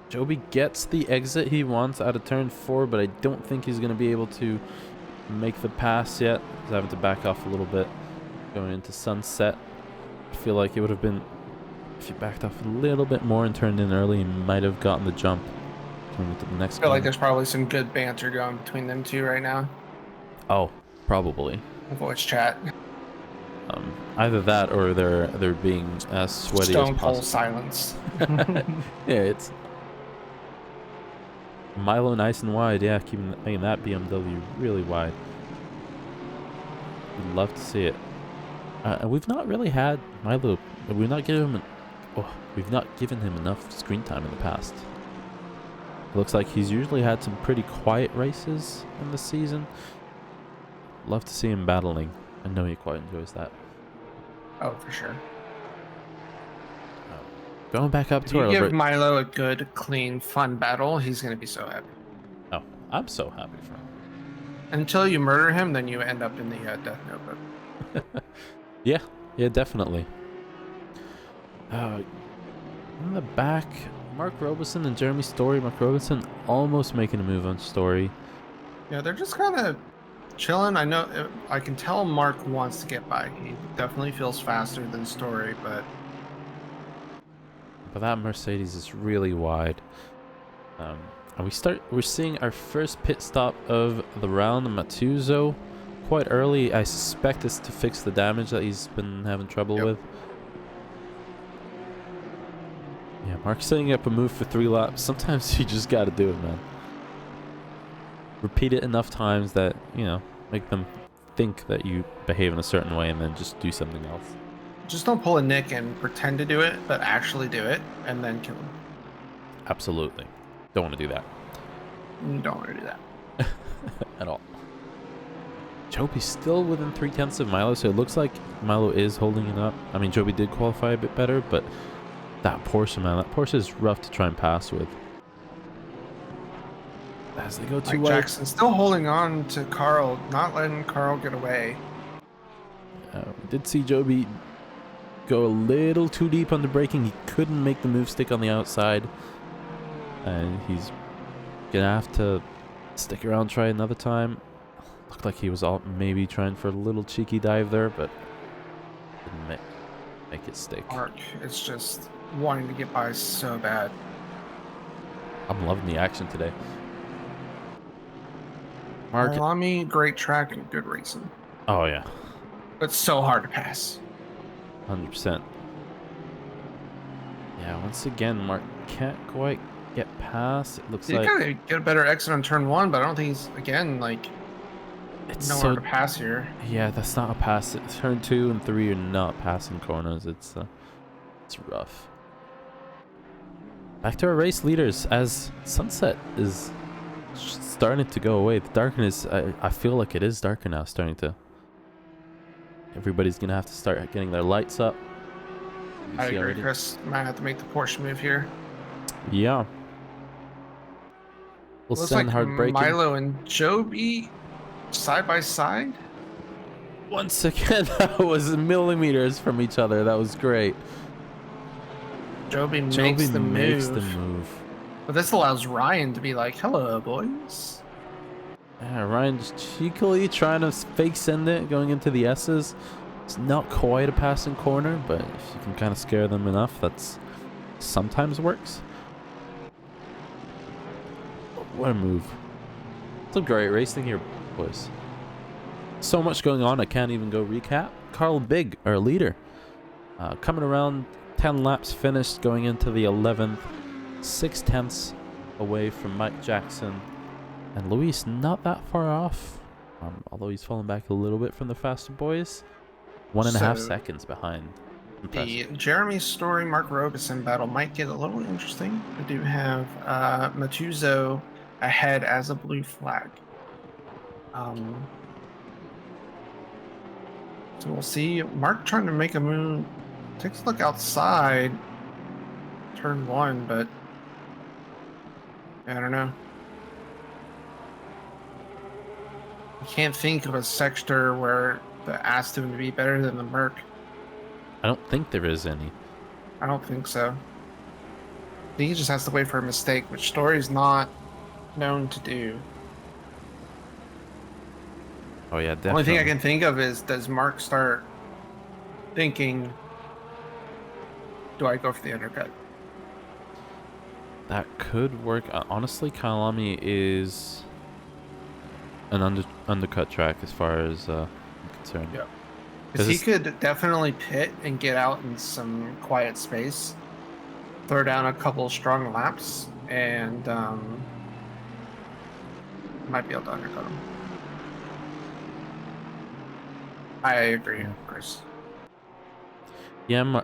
Joby gets the exit he wants out of turn 4, but I don't think he's going to be able to make the pass yet. He's having to back off a little bit going into Sunset. I feel like it would have been, if he backed off a little bit more and turned in early, he might have gotten the jump going into the next I feel like there's probably some good banter going between them two right now. Oh, probably. Voice chat. Either that or they're being as sweaty Stone as cold possible. silence. Yeah, it's Milo nice and wide. Yeah, making that BMW really wide. We'd love to see it. And we've not really had Milo. We've not given him enough screen time in the past. It looks like he's usually had some pretty quiet races in the season. Love to see him battling. I know he quite enjoys that. Oh, for sure. Going back up to if you give Milo a good, clean, fun battle, he's going to be so happy. Oh, I'm so happy for him. Until you murder him, then you end up in the death notebook. Yeah, definitely. In the back, Mark Robeson and Jeremy Story. Mark Robeson almost making a move on Story. Yeah, they're just kind of chilling. I know, I can tell Mark wants to get by. He definitely feels faster than Story, but that Mercedes is really wide. And we're seeing our first pit stop of the round. Matuzo quite early. I suspect it's to fix the damage that he's been having trouble with. Yeah, Mark's setting up a move for 3 laps. Sometimes you just gotta do it, man. Repeat it enough times that, make them think that you behave in a certain way and then just do something else. Just don't pull a Nick and pretend to do it, but actually do it, and then kill him. Absolutely. Don't want to do that. You don't want to do that. At all. Joby's still within 3/10 of Milo, so it looks like Milo is holding it up. I mean, Joby did qualify a bit better, but that Porsche, man, that Porsche is rough to try and pass with. As they go too wide. Jackson still holding on to Carl, not letting Carl get away. We did see Joby go a little too deep on the braking. He couldn't make the move stick on the outside. And he's going to have to stick around, try another time. Looked like he was maybe trying for a little cheeky dive there, but didn't make it stick. Mark is just wanting to get by so bad. I'm loving the action today. Mark. Kyalami, great track and good racing. Oh, yeah. But so hard to pass. 100%. Yeah, once again, Mark can't quite get past. It looks like... He's gotta get a better exit on turn 1, but I don't think he's, again, like... It's nowhere to pass here. Yeah, that's not a pass. Turn 2 and 3 are not passing corners. It's rough. Back to our race leaders as sunset is starting to go away. The darkness, I feel like it is darker now, starting to. Everybody's gonna have to start getting their lights up. I agree, Chris. Might have to make the Porsche move here. Yeah. We'll Looks send like hard braking. Milo and Joby side by side. Once again, that was millimeters from each other. That was great. Joby makes the move. But this allows Ryan to be like, hello, boys. Yeah, Ryan just cheekily trying to fake send it, going into the S's. It's not quite a passing corner, but if you can kind of scare them enough, that's sometimes works. What a move. It's a great racing here, boys. So much going on, I can't even go recap. Carl Big, our leader, coming around 10 laps finished, going into the 11th, 6/10 away from Mike Jackson. And Luis not that far off, although he's fallen back a little bit from the faster boys. 1.5 seconds behind. Impressive. The Jeremy Story Mark Robeson battle might get a little interesting. We do have Matuzo ahead as a blue flag. So we'll see. Mark trying to make a move. Takes a look outside. Turn 1, but I don't know. I can't think of a sector where the Aston would be better than the Merc. I don't think there is any. I don't think so. I think he just has to wait for a mistake, which Story's not known to do. Oh yeah, definitely. The only thing I can think of is, does Mark start thinking, do I go for the undercut? That could work. Honestly, Kyalami is an undercut track as far as I'm concerned. Yeah. Because he could definitely pit and get out in some quiet space, throw down a couple strong laps, and might be able to undercut him. I agree, of course. Yeah,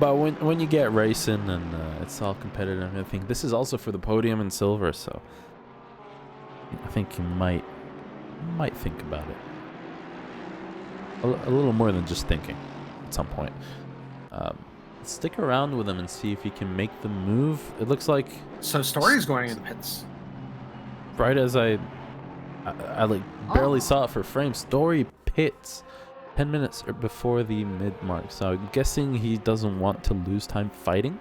but when you get racing and it's all competitive and everything, this is also for the podium and silver, so I think you might think about it a little more than just thinking at some point. Stick around with him and see if he can make the move. It looks like so. Story's going in the pits. Right as I like barely saw it for frame. Story pits 10 minutes before the mid mark, so I'm guessing he doesn't want to lose time fighting.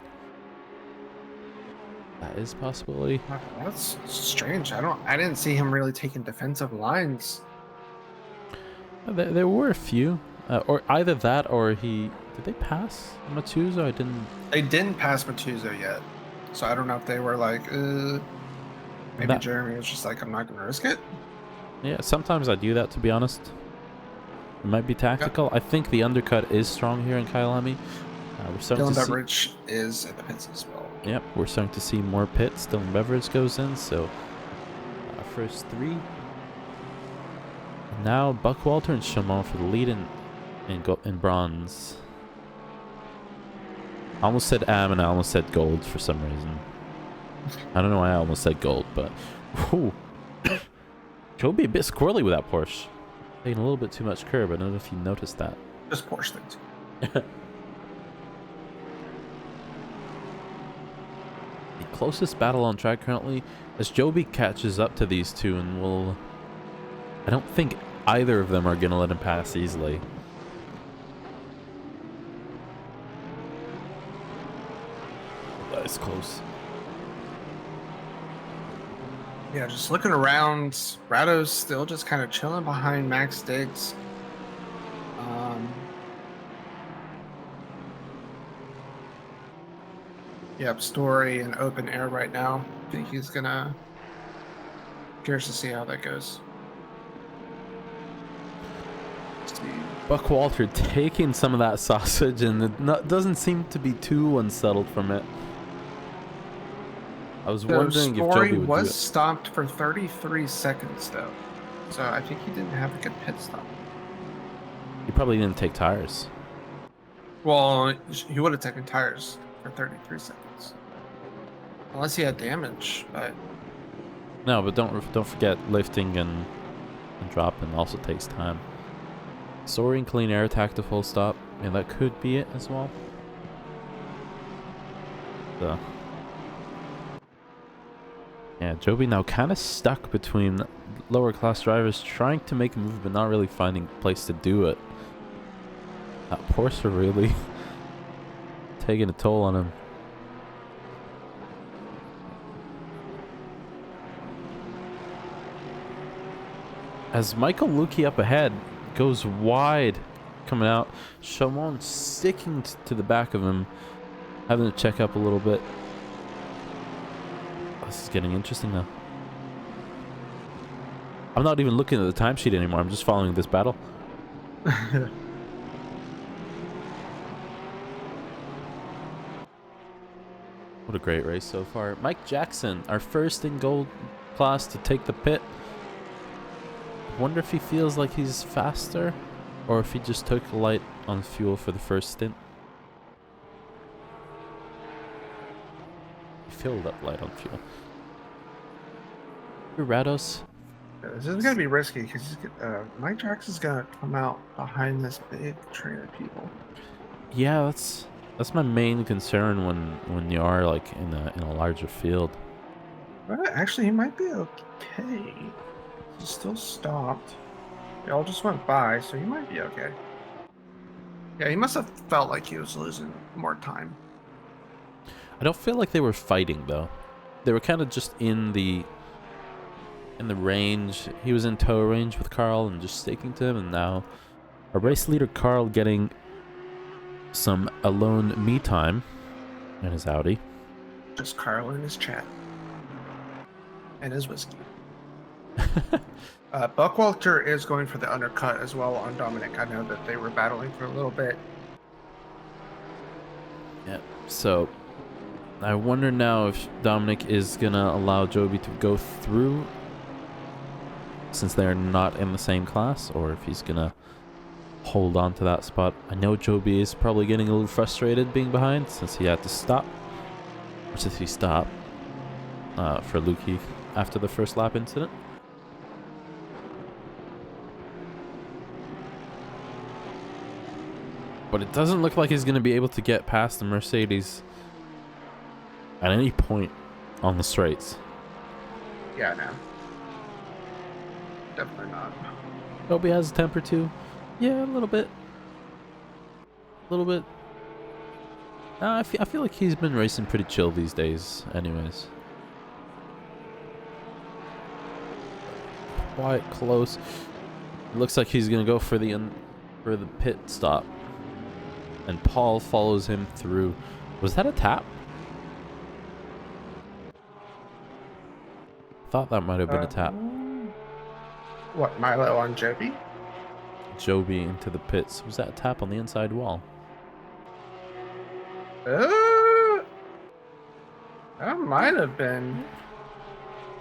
That is a possibility. That's strange. I didn't see him really taking defensive lines. There were a few, or either that or did they pass Matuzo? They didn't pass Matuzo yet, so I don't know if they were like, maybe Jeremy was just like, I'm not gonna risk it. Yeah, sometimes I do that, to be honest. It might be tactical. Yeah. I think the undercut is strong here in Kyalami. We're starting Dylan to Beveridge is at the pits as well. Yep, we're starting to see more pits. Dylan Beveridge goes in, so first 3. Now Buckwalter and Chamon for the lead in bronze. I almost said Am and I almost said gold for some reason. I don't know why I almost said gold, but whew. Joby a bit squirrely with that Porsche. Taking a little bit too much curb. I don't know if you noticed that. Just Porsche things. The closest battle on track currently as Joby catches up to these two, and will. I don't think either of them are gonna let him pass easily. That's close. Yeah, just looking around. Rado's still just kind of chilling behind Max Diggs. Yep, Story and open air right now. I think he's gonna. Curious to see how that goes. Let's see. Buckwalter taking some of that sausage, and it doesn't seem to be too unsettled from it. I was wondering if Joby would was do it. stopped for 33 seconds though, so I think he didn't have a good pit stop. He probably didn't take tires. Well, he would have taken tires for 33 seconds, unless he had damage. But No, but don't forget lifting and dropping also takes time. Soaring clean air attack to full stop, and that could be it as well. So. Yeah, Joby now kind of stuck between lower class drivers trying to make a move but not really finding a place to do it. That Porsche really taking a toll on him. As Michael Lukey up ahead goes wide coming out, Chamon sticking to the back of him, having to check up a little bit. This is getting interesting now. I'm not even looking at the timesheet anymore. I'm just following this battle. What a great race so far. Mike Jackson, our first in gold class to take the pit. Wonder if he feels like he's faster or if he just took light on fuel for the first stint. He filled up light on fuel. Rados. this is gonna be risky because Mike Jackson's gonna come out behind this big train of people. Yeah, that's my main concern when you are like in a larger field. But actually, he might be okay. He's still stopped. They all just went by, so he might be okay. Yeah, he must have felt like he was losing more time. I don't feel like they were fighting though. They were kind of just in the range. He was in tow range with Carl and just sticking to him, and now our race leader Carl getting some alone me time in his Audi. Just Carl in his chat. And his whiskey. Buckwalter is going for the undercut as well on Dominic. I know that they were battling for a little bit. Yeah, so I wonder now if Dominic is gonna allow Joby to go through since they're not in the same class, or if he's gonna hold on to that spot. I know Joby is probably getting a little frustrated being behind since he had to stop. Or since he stopped for Lukey after the first lap incident. But it doesn't look like he's going to be able to get past the Mercedes at any point on the straights. Yeah, no. Definitely not. Joby has a temper too. Yeah, a little bit. A little bit. I feel like he's been racing pretty chill these days anyways. Quite close. It looks like he's going to go for the pit stop. And Paul follows him through. Was that a tap? Thought that might have been a tap. What, Milo on Joby? Joby into the pits. Was that a tap on the inside wall? That might have been.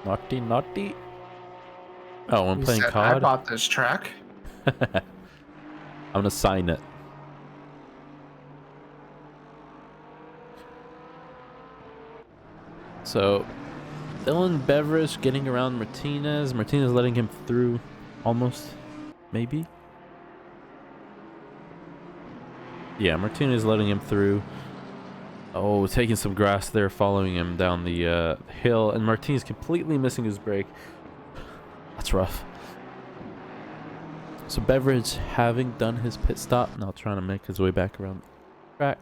Naughty, naughty. Oh, I'm He playing said, I COD? bought this track. I'm gonna sign it. So, Dylan Beveridge getting around Martinez. Martinez letting him through almost, maybe? Yeah, Martinez letting him through. Oh, taking some grass there, following him down the hill. And Martinez completely missing his brake. That's rough. So Beveridge, having done his pit stop, now trying to make his way back around the track.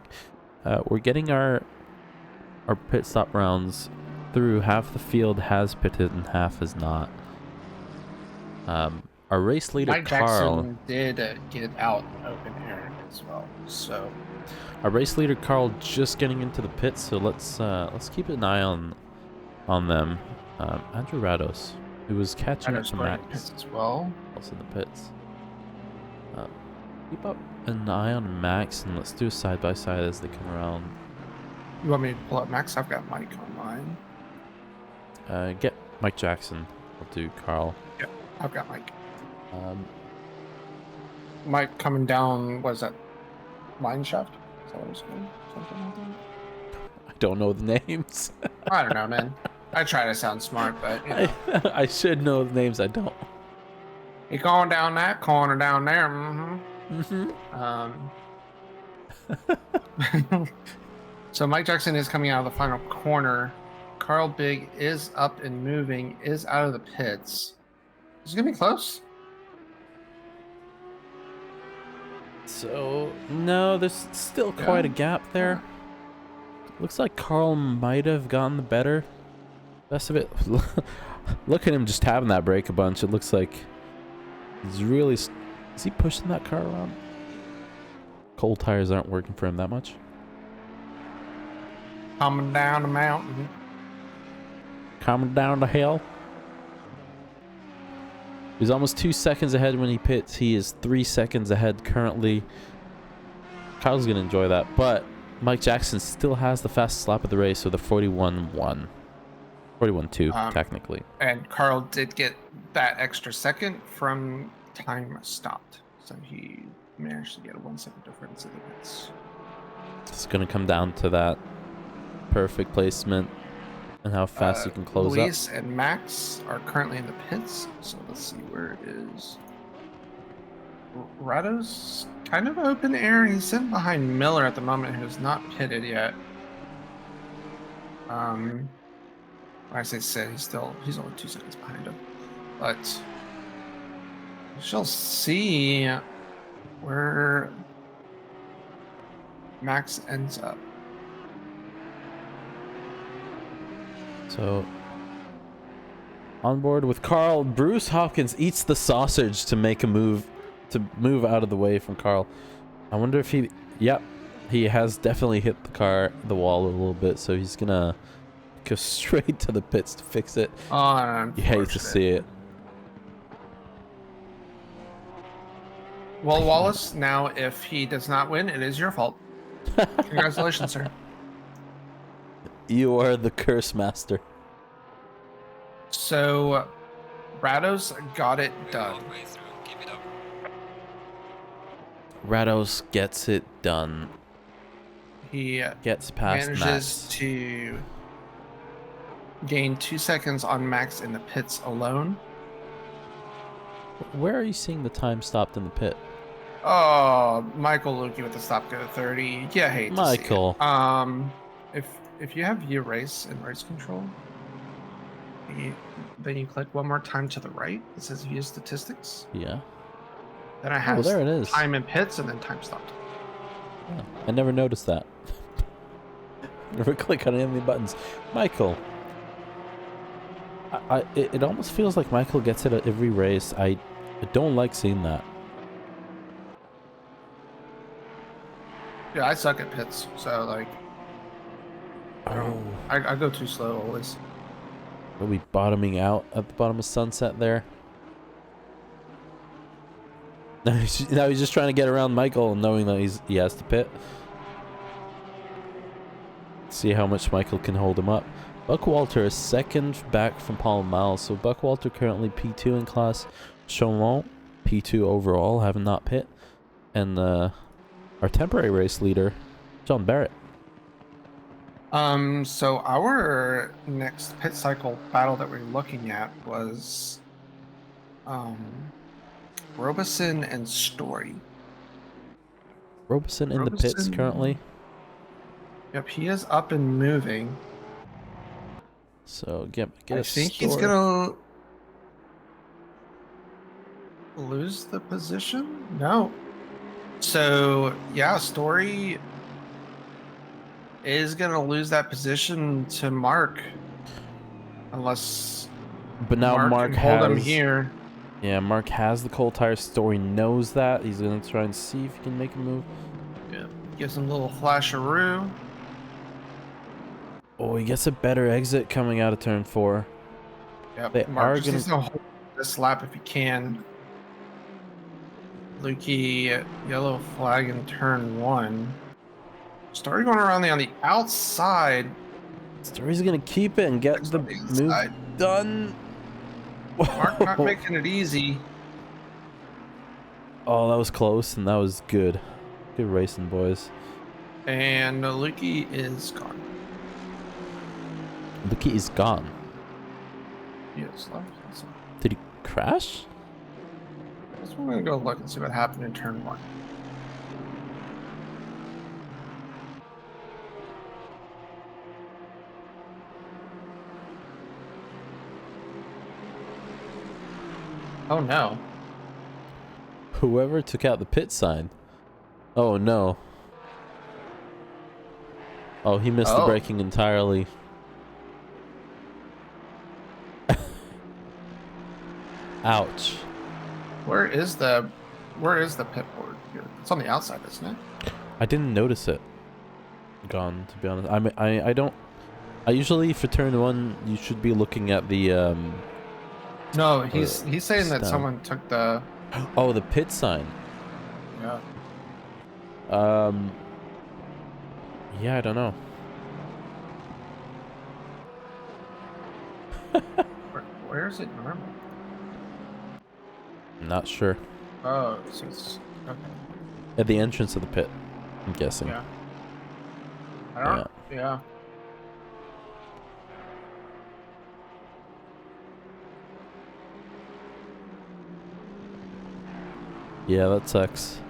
We're getting our pit stop rounds through. Half the field has pitted and half is not. Our race leader, Mike Carl. Jackson did get out in open air as well. So Our race leader, Carl, just getting into the pits. So let's keep an eye on them. Andrew Rados, who was catching up to Max as well. Also in the pits. Keep up an eye on Max and let's do a side by side as they come around. You want me to pull up Max? I've got Mike online. Get Mike Jackson. I'll do Carl. Yep, I've got Mike. Mike coming down, was that line shaft? Is that what it's called? Something like that? I don't know the names. I don't know, man. I try to sound smart, but you know. I should know the names. I don't. You going down that corner down there? So Mike Jackson is coming out of the final corner. Carl Big is up and moving, is out of the pits. Is it gonna be close? So no, there's still quite a gap there. Looks like Carl might have gotten the better best of it. Look at him just tapping that brake a bunch. It looks like he's really. Is he pushing that car around? Cold tires aren't working for him that much. Coming down the mountain. Coming down the hill. He's almost 2 seconds ahead when he pits. He is 3 seconds ahead currently. Kyle's going to enjoy that. But Mike Jackson still has the fastest lap of the race with a 41.1. 41.2, technically. And Carl did get that extra second from time stopped. So he managed to get a 1 second difference in the pits. It's going to come down to that perfect placement and how fast you can close Luis up. and Max are currently in the pits, so let's see where it is. Rado's kind of open air. He's sitting behind Miller at the moment, who's not pitted yet. When I say sit, he's only 2 seconds behind him. But we shall see where Max ends up. So, on board with Carl, Bruce Hopkins eats the sausage to make a move, to move out of the way from Carl. I wonder if he, yep, he has definitely hit the wall a little bit, so he's gonna go straight to the pits to fix it. Oh, you hate to see it. Well, Wallace, now if he does not win, it is your fault. Congratulations, sir. You are the curse master. So, Rados got it done. Rados gets it done. He gets past manages Max. To gain 2 seconds on Max in the pits alone. Where are you seeing the time stopped in the pit? Oh, Michael Lukey with the stop go 30. Yeah, hate Michael. To see it. If you have view race and race control, then you click one more time to the right. It says view statistics. Yeah. Then I have there it is. Time in pits and then time stopped. Yeah, I never noticed that. Never click on any of the buttons. Michael. It almost feels like Michael gets it at every race. I don't like seeing that. Yeah, I suck at pits, so like. Oh. I go too slow always. Are we bottoming out at the bottom of Sunset there? Now he's just trying to get around Michael, knowing that he has to pit. See how much Michael can hold him up. Buckwalter is second back from Palomar, so Buckwalter currently P2 in class. Chaumont, P2 overall, having not pit. And our temporary race leader, John Barrett. So our next pit cycle battle that we're looking at was Robeson and Story. Robeson in the pits currently. Yep, he is up and moving. So get I think he's gonna lose the position. No. So yeah, Story is gonna lose that position to Mark, unless. But now Mark can has hold him here. Yeah, Mark has the cold tire. Story knows that. He's gonna try and see if he can make a move. Yeah, gives him a little flasheroo. Oh, he gets a better exit coming out of turn 4. Yep, They Mark are just needs to hold this lap if he can. Lukey, yellow flag in turn 1. Story going around on the outside. Story's gonna keep it and get the move done. Mark not making it easy. Oh, that was close, and that was good. Good racing, boys. And Lukey is gone. Lukey is gone. Yes, Did he crash? so we're gonna go look and see what happened in turn 1. Oh no. Whoever took out the pit sign. Oh no. Oh, he missed the braking entirely. Ouch. Where is the pit board here? It's on the outside, isn't it? I didn't notice it. Gone, to be honest. I don't. I usually for turn 1 you should be looking at the No, he's saying that down. someone took the. Oh, the pit sign. Yeah. Yeah, I don't know. Where is it normal? I'm not sure. Oh, so it's okay. At the entrance of the pit, I'm guessing. Yeah. I don't. Yeah. Yeah, that sucks.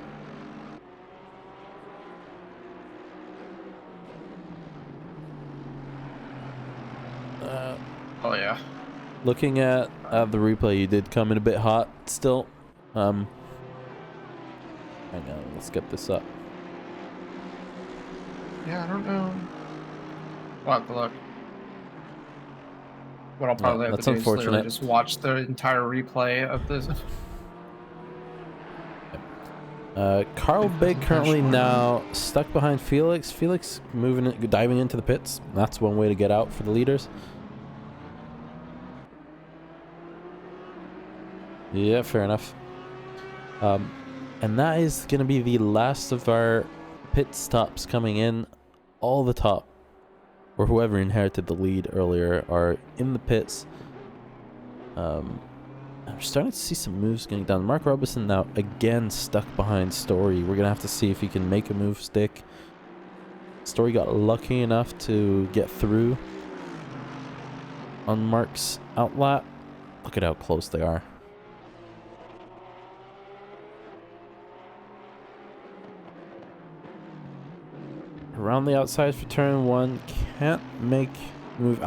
Oh yeah. Looking at the replay, you did come in a bit hot still. Hang on, let's get this up. Yeah, I don't know. We'll have to look. What I'll probably have that's to do is literally unfortunate. just watch the entire replay of this. Carl Big currently now stuck behind Felix. Felix diving into the pits. That's one way to get out for the leaders. Yeah, fair enough. And that is going to be the last of our pit stops coming in. All the top, or whoever inherited the lead earlier, are in the pits. I'm starting to see some moves getting done. Mark Robeson now again stuck behind Story. We're going to have to see if he can make a move stick. Story got lucky enough to get through on Mark's outlap. Look at how close they are. Around the outside for turn 1. Can't make move.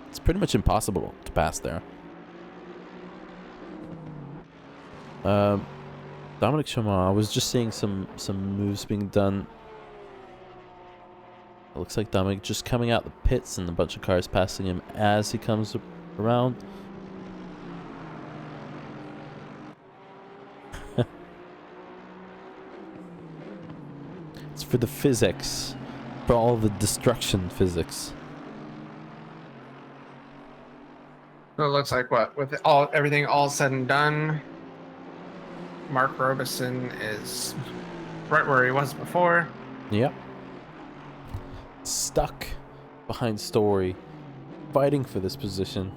It's pretty much impossible to pass there. Dominic Chaumont, I was just seeing some moves being done. It looks like Dominic just coming out the pits and a bunch of cars passing him as he comes around. It's for the physics. For all the destruction physics. So it looks like what, with everything all said and done, Mark Robeson is right where he was before. Yep. Stuck behind Story, fighting for this position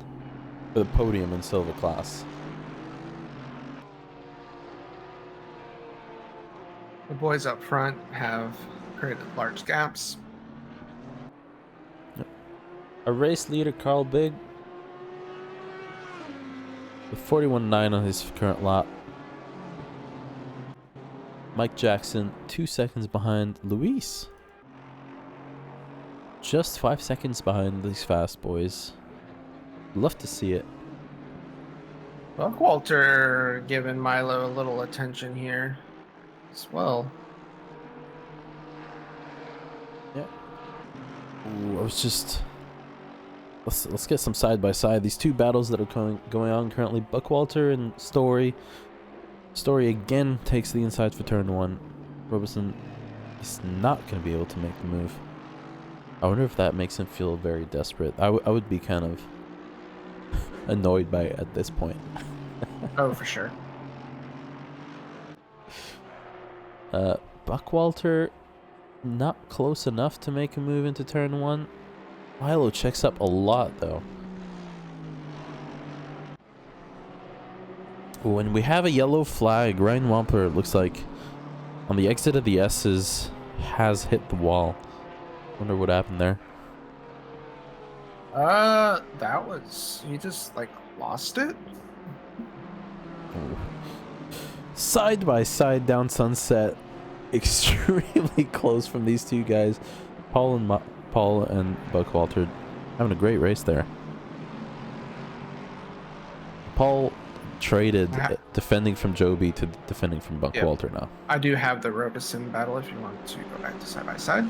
for the podium in silver class. The boys up front have created large gaps. Our race leader, Carl Big, with 41.9 on his current lap. Mike Jackson, 2 seconds behind Luis. Just 5 seconds behind these fast boys. Love to see it. Buckwalter giving Milo a little attention here as well. Yeah. Ooh, I was just... Let's get some side by side. These two battles that are going on currently. Buckwalter and Story. Story again takes the inside for turn 1. Robertson is not going to be able to make the move. I wonder if that makes him feel very desperate. I would be kind of annoyed by it at this point. Oh, for sure. Buckwalter not close enough to make a move into turn 1. Milo checks up a lot though. When we have a yellow flag, Ryan Wamper looks like on the exit of the S's has hit the wall. Wonder what happened there. That was, he just like lost it. Ooh. Side by side down Sunset, extremely close from these two guys. Paul and Buckwalter having a great race there. Paul traded defending from Joby to defending from Buckwalter now. I do have the Robeson battle if you want to go back to side by side.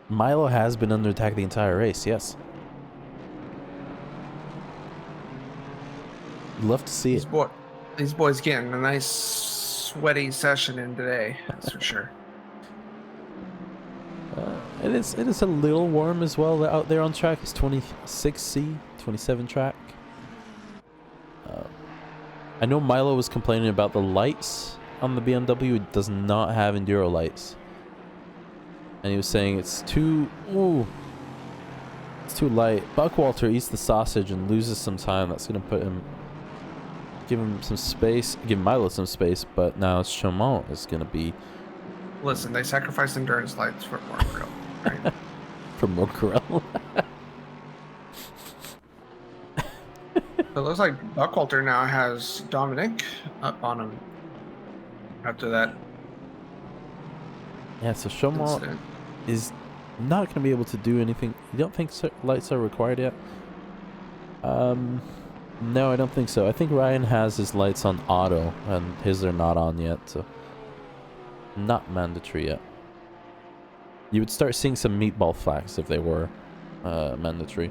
Milo has been under attack the entire race, yes. Love to see it. These boys getting a nice sweaty session in today, that's for sure. It is a little warm as well out there on track. It's 26C, 27 track. I know Milo was complaining about the lights on the BMW. It does not have enduro lights. And he was saying it's too light. Buckwalter eats the sausage and loses some time. That's gonna give him some space, give Milo some space, but now Chaumont is gonna be... Listen, they sacrificed endurance lights for more grill, right? For more grill. It looks like Buckwalter now has Dominic up on him after that. Yeah, so Chaumont is not going to be able to do anything. You don't think lights are required yet? No, I don't think so. I think Ryan has his lights on auto, and his are not on yet, so not mandatory yet. You would start seeing some meatball flags if they were mandatory.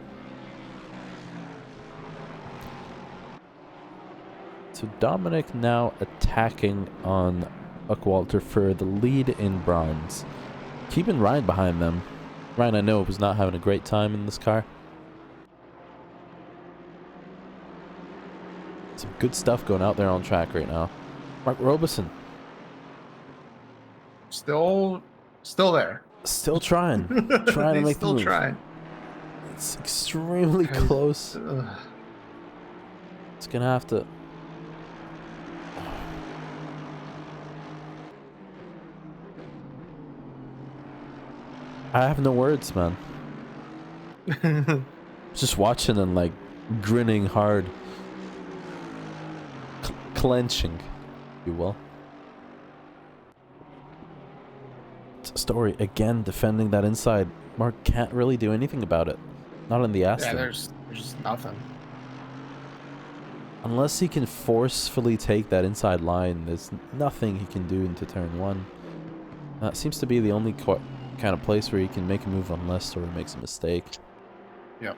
So Dominic now attacking on Buckwalter for the lead in bronze. Keeping Ryan behind them. Ryan, I know, was not having a great time in this car. Some good stuff going out there on track right now. Mark Robeson. Still there. Still trying. Trying to make the move. Still trying. It's extremely close. It's going to have to... I have no words, man. Just watching and like grinning hard. Clenching, if you will. Story again defending that inside. Mark can't really do anything about it. Not in the Aston. Yeah, there's nothing. Unless he can forcefully take that inside line, there's nothing he can do into turn 1. That seems to be the only kind of place where he can make a move unless Story makes a mistake. Yep.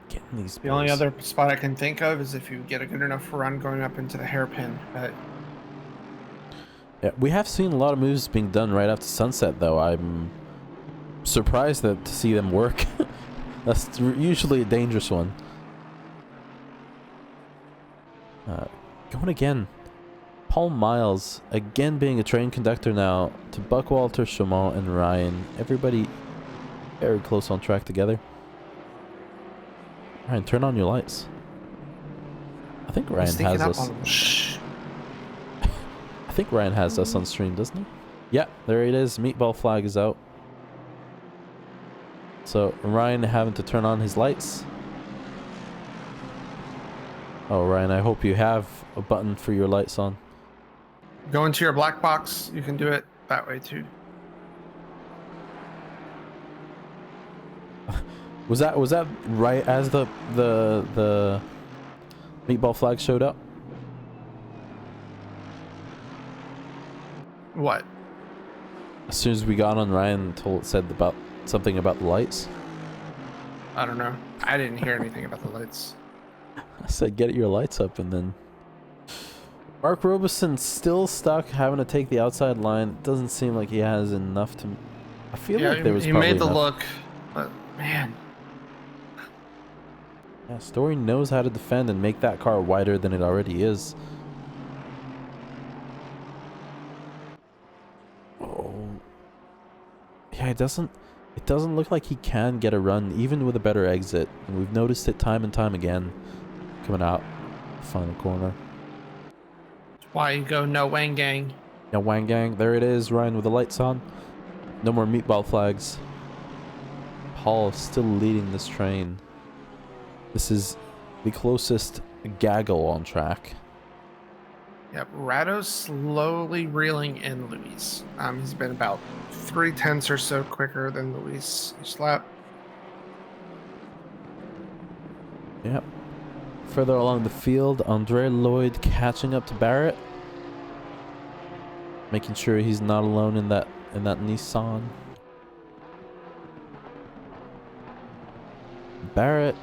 Getting these The only other spot I can think of is if you get a good enough run going up into the hairpin. But yeah, we have seen a lot of moves being done right after sunset, though. I'm surprised to see them work. That's usually a dangerous one. Going again. Paul Miles, again being a train conductor now, to Buckwalter, Chaumont, and Ryan. Everybody very close on track together. Ryan, turn on your lights. I think Ryan has us. Shh. I think Ryan has us on stream, doesn't he? Yeah, there it is. Meatball flag is out. So Ryan having to turn on his lights. Oh, Ryan, I hope you have a button for your lights on. Go into your black box. You can do it that way too. Was that right as the meatball flag showed up? What? As soon as we got on, Ryan said about something about the lights. I don't know. I didn't hear anything about the lights. I said get your lights up, and then Mark Robeson still stuck having to take the outside line. It doesn't seem like he has enough to. I feel like there was he probably made the enough. look, but man. Yeah, Story knows how to defend and make that car wider than it already is. Oh. Yeah, it doesn't look like he can get a run even with a better exit. And we've noticed it time and time again coming out the final corner. That's why you go no Wang Gang. Now Wang Gang, there it is, Ryan with the lights on. No more meatball flags. Paul still leading this train. This is the closest gaggle on track. Yep, Rado's slowly reeling in Luis. He's been about 3/10 or so quicker than Luis each lap. Yep. Further along the field, Andre Lloyd catching up to Barrett. Making sure he's not alone in that Nissan. Barrett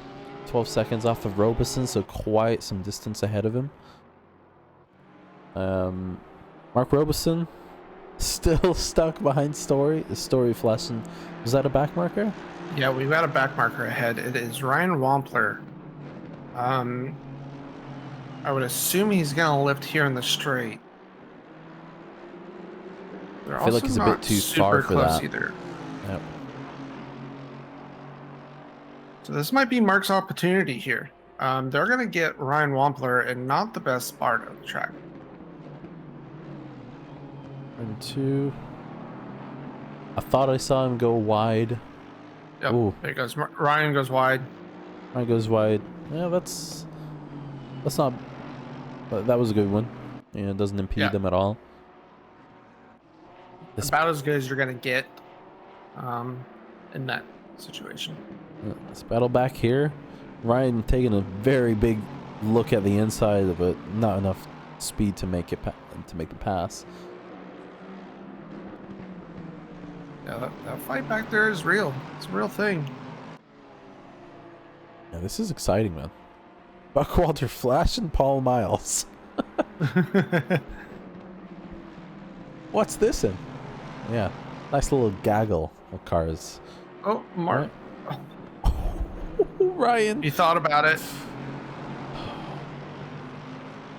12 seconds off of Robeson, so quite some distance ahead of him. Mark Robeson still stuck behind Story. The Story flashing. Was that a back marker? Yeah, we've got a back marker ahead. It is Ryan Wampler. I would assume he's gonna lift here in the straight. They're I feel like he's a bit too far for that. Either. Yep. So this might be Mark's opportunity here. They're gonna get Ryan Wampler in not the best part of the track. And 2. I thought I saw him go wide. Yep. Ooh. There goes Ryan goes wide. Ryan goes wide. Yeah, that's not. That was a good one. Yeah, it doesn't impede them at all. About as good as you're gonna get in that situation. Let's battle back here. Ryan taking a very big look at the inside, but not enough speed to make it to make the pass. Yeah, that fight back there is real. It's a real thing. Yeah, this is exciting, man. Buckwalter Flash and Paul Miles. What's this in? Yeah, nice little gaggle of cars. Oh, Mark. Right. Ryan. You thought about it.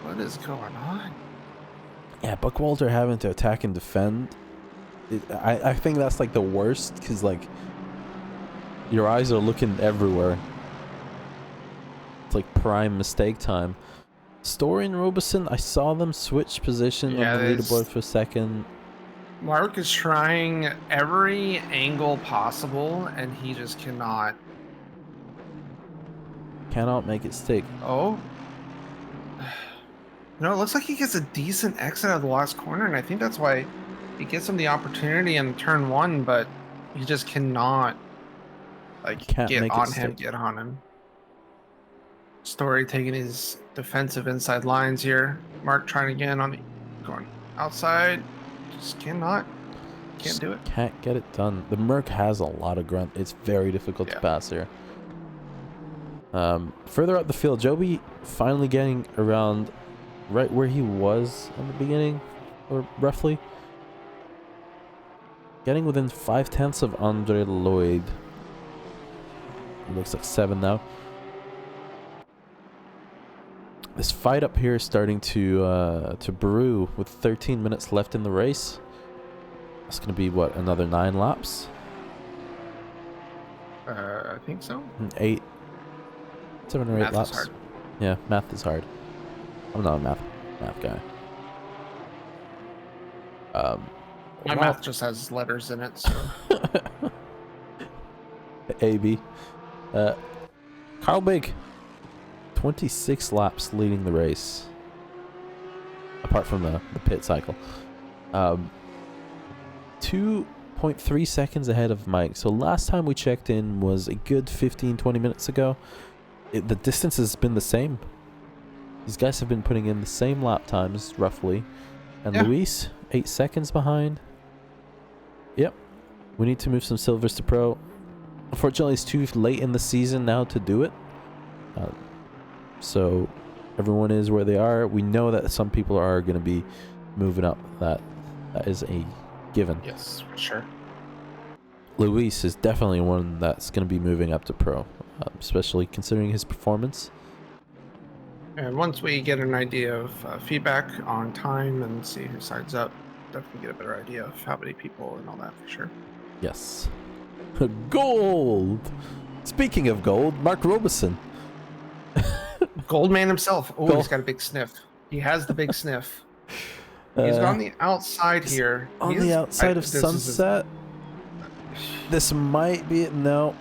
What is going on? Yeah, Buckwalter having to attack and defend. I think that's like the worst, because like your eyes are looking everywhere. It's like prime mistake time. Story and Robeson, I saw them switch position on the leaderboard for a second. Mark is trying every angle possible, and he just cannot make it stick. Oh. No, it looks like he gets a decent exit out of the last corner, and I think that's why he gives him the opportunity in turn 1, but he just cannot get on him. Story taking his defensive inside lines here. Mark trying again going outside. Just can't do it. Can't get it done. The Merc has a lot of grunt. It's very difficult to pass here. Further up the field, Joby finally getting around right where he was in the beginning, or roughly. Getting within 5/10 of Andre Lloyd. It looks like 7 now. This fight up here is starting to brew with 13 minutes left in the race. That's going to be, what, another 9 laps? I think so. 8. 7 or 8 Math laps. is hard. Yeah, math is hard. I'm not a math guy. My math just has letters in it, so. AB. Carl Big, 26 laps leading the race. Apart from the pit cycle. 2.3 seconds ahead of Mike. So last time we checked in was a good 15-20 minutes ago. The distance has been the same. These guys have been putting in the same lap times, roughly. And yeah. Luis, 8 seconds behind. Yep. We need to move some silvers to pro. Unfortunately, it's too late in the season now to do it. So everyone is where they are. We know that some people are going to be moving up. That is a given. Yes, for sure. Luis is definitely one that's going to be moving up to pro, especially considering his performance. And once we get an idea of feedback on time and see who signs up, definitely get a better idea of how many people and all that for sure. Yes. Gold! Speaking of gold, Mark Robeson. Goldman himself. Oh, Gold. He's got a big sniff. He has the big sniff. He's on the outside here. On the outside of Sunset. This might be it. No,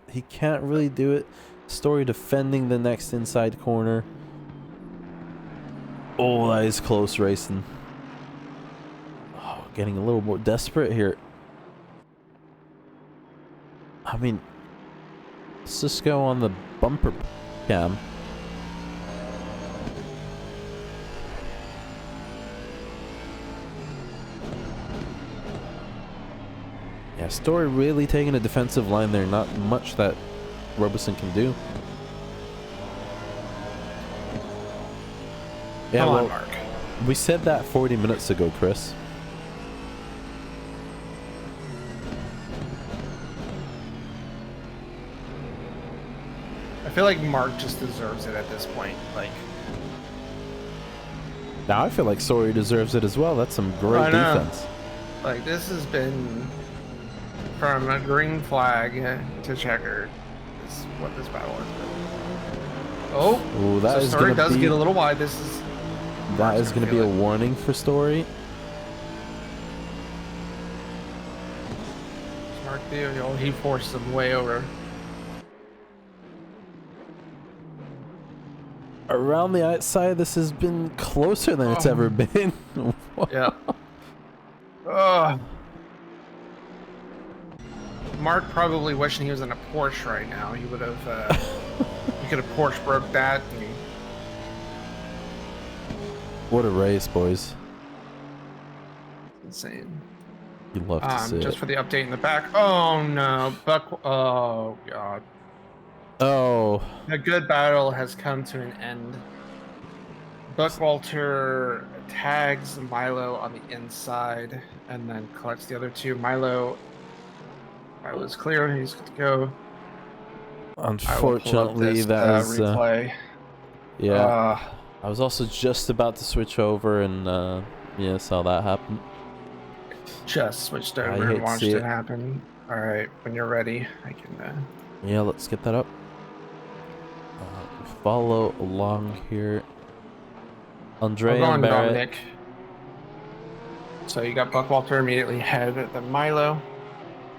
he can't really do it. Story defending the next inside corner. Oh, that is close racing. Oh, getting a little more desperate here. I mean, let's just go on the bumper cam. Yeah, Story really taking a defensive line there. Not much that Robeson can do. Yeah, Come well, on, Mark. we said that 40 minutes ago, Chris. I feel like Mark just deserves it at this point. Like, Now I feel like Story deserves it as well. That's some great defense. like this has been from a green flag to checkered. Is what this battle has been. Oh, Ooh, that so is Story gonna does be, get a little wide. This is that is going to be a warning for Story. Mark dude. Oh, he forced him way over. Around the outside, this has been closer than it's ever been. Yeah. Ugh. Mark probably wishing he was in a Porsche right now. He would have. He could have Porsche broke that. And What a race, boys. insane. You love to see Just it. for the update in the back. Oh no, Buck. Oh god. Oh, The good battle has come to an end. Buckwalter tags Milo on the inside and then collects the other two. Milo's clear. He's good to go. unfortunately, that is. replay. Yeah. I was also just about to switch over and, yeah, saw that happen. Just switched I over hate and to watched see it it. happen. All right, when you're ready, I can. Yeah, let's get that up. Follow along here. Andre We're going and Barrett. Dominic. So you got Buckwalter immediately ahead of the Milo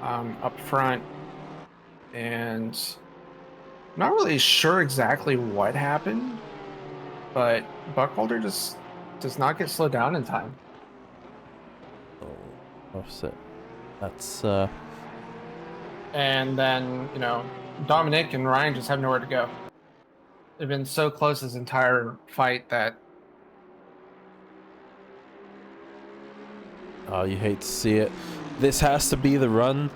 up front. And not really sure exactly what happened, but Buckwalter just does not get slowed down in time. Oh, offset. That's, And then, Dominic and Ryan just have nowhere to go. They've been so close this entire fight that oh, you hate to see it. This has to be the run.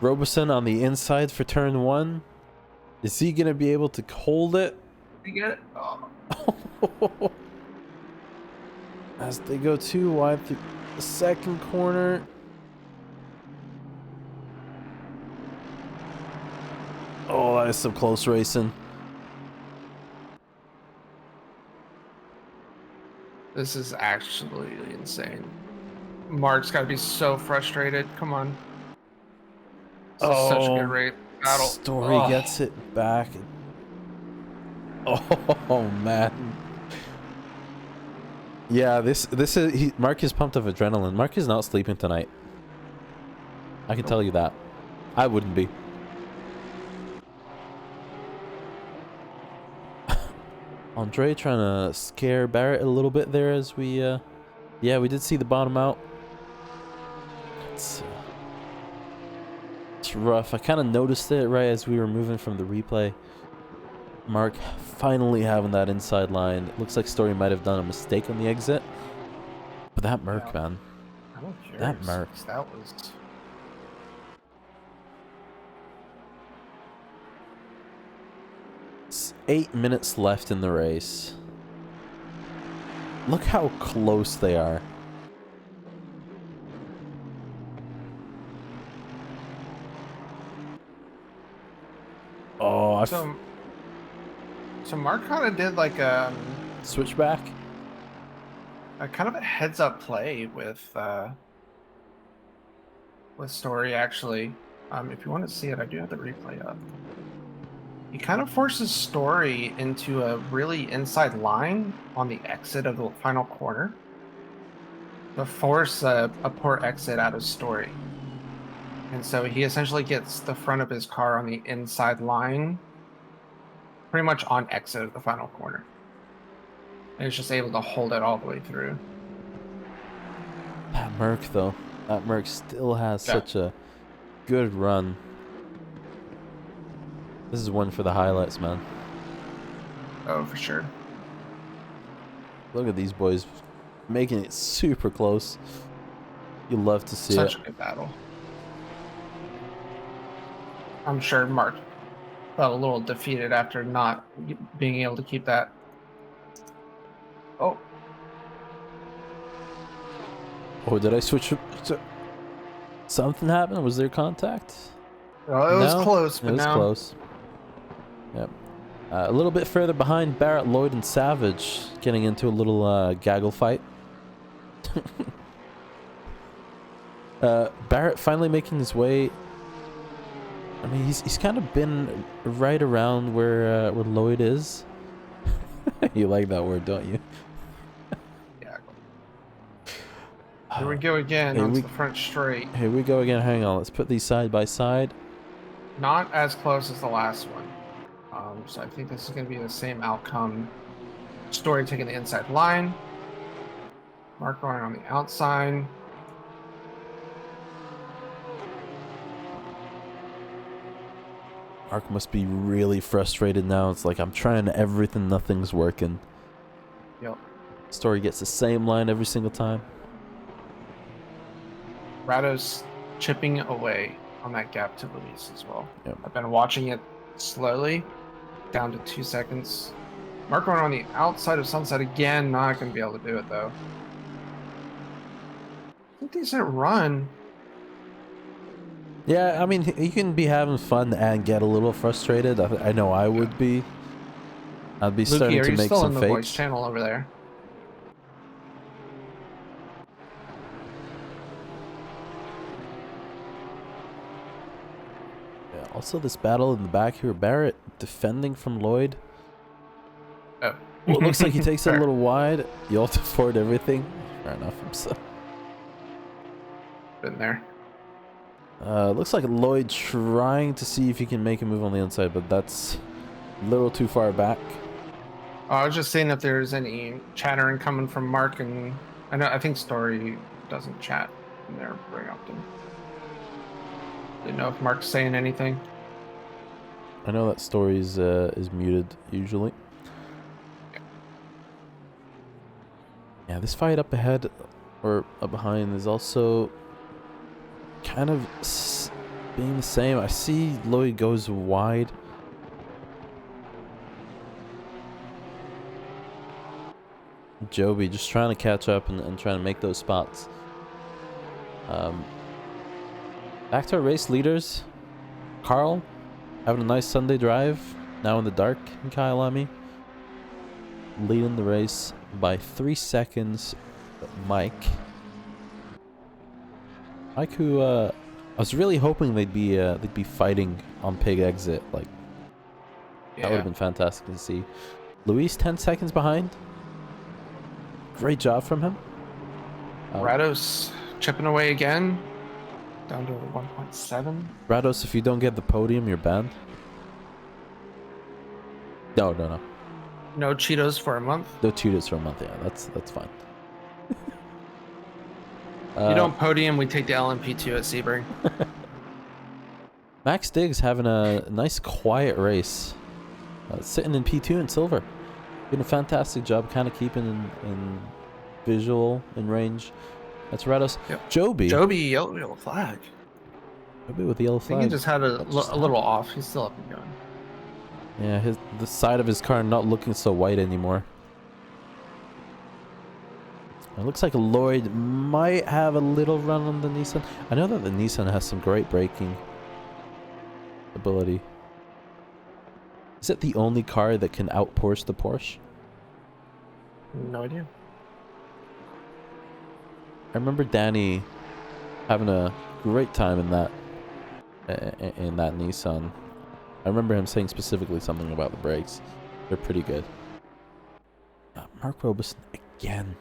Robeson on the inside for turn 1. Is he going to be able to hold it? you get it. Oh. As they go too wide through the second corner. Oh, that is some close racing. This is actually insane. Mark's got to be so frustrated. Come on. This is such a good rate battle. Story gets it back. Oh man. Yeah, this is Mark is pumped of adrenaline. Mark is not sleeping tonight. I can tell you that. I wouldn't be. Andre trying to scare Barrett a little bit there as we yeah, we did see the bottom out. It's rough. I kind of noticed it right as we were moving from the replay. Mark finally having that inside line. It looks like Story might have done a mistake on the exit. But that Merc, man. I don't care. That Merc. That was... It's 8 minutes left in the race. Look how close they are. Oh, so Mark kind of did like a switchback. Kind of a heads-up play with Story actually. If you want to see it, I do have the replay up. He kind of forces Story into a really inside line on the exit of the final corner to force a poor exit out of Story. And so he essentially gets the front of his car on the inside line, pretty much on exit of the final corner. And he's just able to hold it all the way through. That Merc, though. That Merc still has such a good run. This is one for the highlights, man. Oh, for sure. Look at these boys making it super close. You love to see Such a good battle. I'm sure Mark felt a little defeated after not being able to keep that. Oh. Oh, did I switch? Something happened? Was there contact? Well, it was close, but it was close. Yep. A little bit further behind, Barrett, Lloyd, and Savage getting into a little gaggle fight. Barrett finally making his way. I mean, he's kind of been right around where Lloyd is. You like that word, don't you? Yeah. Here we go again onto the front straight. Here we go again. Hang on. Let's put these side by side. Not as close as the last one. So I think this is going to be the same outcome. Story taking the inside line. Mark going on the outside. Mark must be really frustrated now. It's like, I'm trying everything, nothing's working. Yep. Story gets the same line every single time. Rado's chipping away on that gap to Luis as well. Yep. I've been watching it slowly, down to 2 seconds. Mark going on the outside of Sunset again, not going to be able to do it though. It's a decent run. Yeah, I mean, you can be having fun and get a little frustrated. I know I would be. I'd be Lukey, starting to make still some in the voice fakes. channel over there? Yeah, also, this battle in the back here, Barrett defending from Lloyd. Oh. Well, it looks like he takes it a little wide. You have to afford everything. Fair enough. I'm so. Been there. Looks like Lloyd trying to see if he can make a move on the inside, but that's a little too far back. I was just seeing if there's any chattering coming from Mark, and I think Story doesn't chat in there very often. Didn't know if Mark's saying anything. I know that Story is muted usually. Yeah, this fight up ahead or up behind is also kind of being the same. I see Lloyd goes wide. Joby just trying to catch up and trying to make those spots. Back to our race leaders. Carl having a nice Sunday drive. Now in the dark in Kyalami. Leading the race. by 3 seconds. Mike, who I was really hoping they'd be fighting on pig exit. Like that would have been fantastic to see. Luis 10 seconds behind. Great job from him. Rados chipping away again. Down to 1.7. Rados, if you don't get the podium, you're banned. No. No Cheetos for a month. No Cheetos for a month. Yeah, that's fine. You don't podium, we take the LMP2 at Sebring. Max Diggs having a nice quiet race. Sitting in P2 in silver. Doing a fantastic job kind of keeping in visual, in range. That's Rados. Yep. Joby, yellow flag. Joby with the yellow flag. I think he just had a little off. He's still up and going. Yeah, the side of his car not looking so white anymore. It looks like Lloyd might have a little run on the Nissan. I know that the Nissan has some great braking ability. Is it the only car that can out-Porsche the Porsche? No idea. I remember Danny having a great time in that Nissan. I remember him saying specifically something about the brakes. They're pretty good. Mark Robeson again.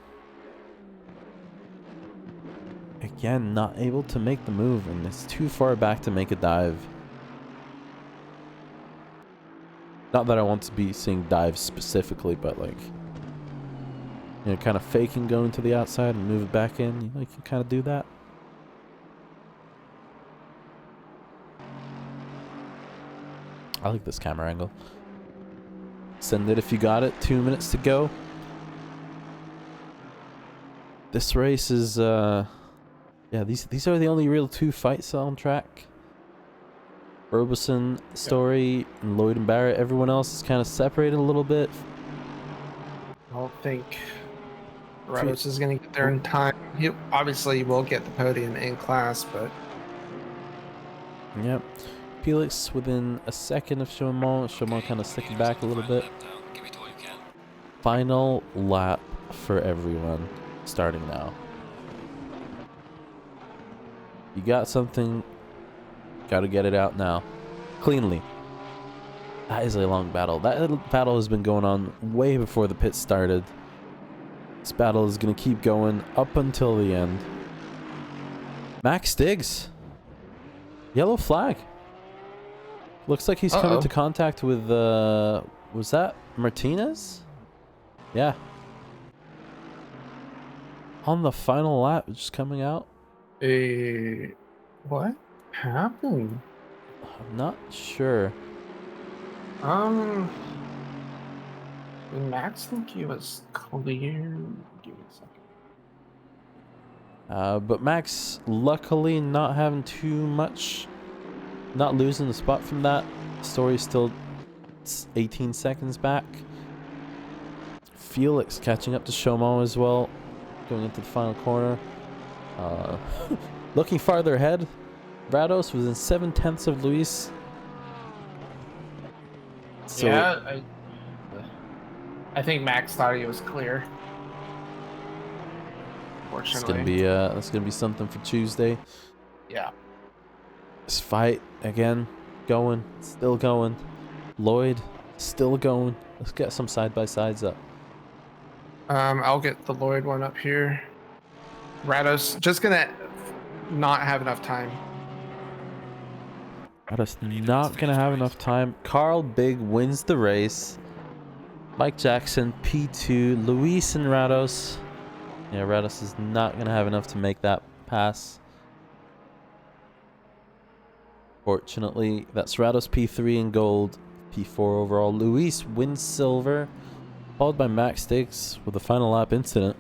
Again, not able to make the move, and it's too far back to make a dive. Not that I want to be seeing dives specifically, but like, you know, kind of faking going to the outside and move it back in. You know, you can kind of do that. I like this camera angle. Send it if you got it. 2 minutes to go. This race is, yeah, these are the only real two fights on track. Robeson, Story, and Lloyd and Barrett. Everyone else is kind of separated a little bit. I don't think Rados is going to get there in time. He obviously will get the podium in class, but... Yep. Felix within a second of Chaumont. Chaumont kind of sticking back a little bit. Final lap for everyone, starting now. You got something, got to get it out now, cleanly. That is a long battle. That battle has been going on way before the pit started. This battle is going to keep going up until the end. Max Diggs. Yellow flag. Looks like he's come into contact with, was that Martinez? Yeah. On the final lap, just coming out. What happened? I'm not sure. Did Max think he was clear? Give me a second. But Max, luckily, not having too much, not losing the spot from that. Story's still 18 seconds back. Felix catching up to Chaumont as well, going into the final corner. Looking farther ahead, Rados was in 7/10 of Luis. So yeah, I think Max thought he was clear. Fortunately, that's gonna be something for Tuesday. Yeah. This fight again, going, still going. Lloyd, still going. Let's get some side by sides up. I'll get the Lloyd one up here. Rados just gonna not have enough time. Rados not gonna have enough time. Carl Big wins the race. Mike Jackson P2. Luis and Rados. Yeah, Rados is not gonna have enough to make that pass. Fortunately, that's Rados P3 in gold, P4 overall. Luis wins silver, followed by Max Diggs with a final lap incident.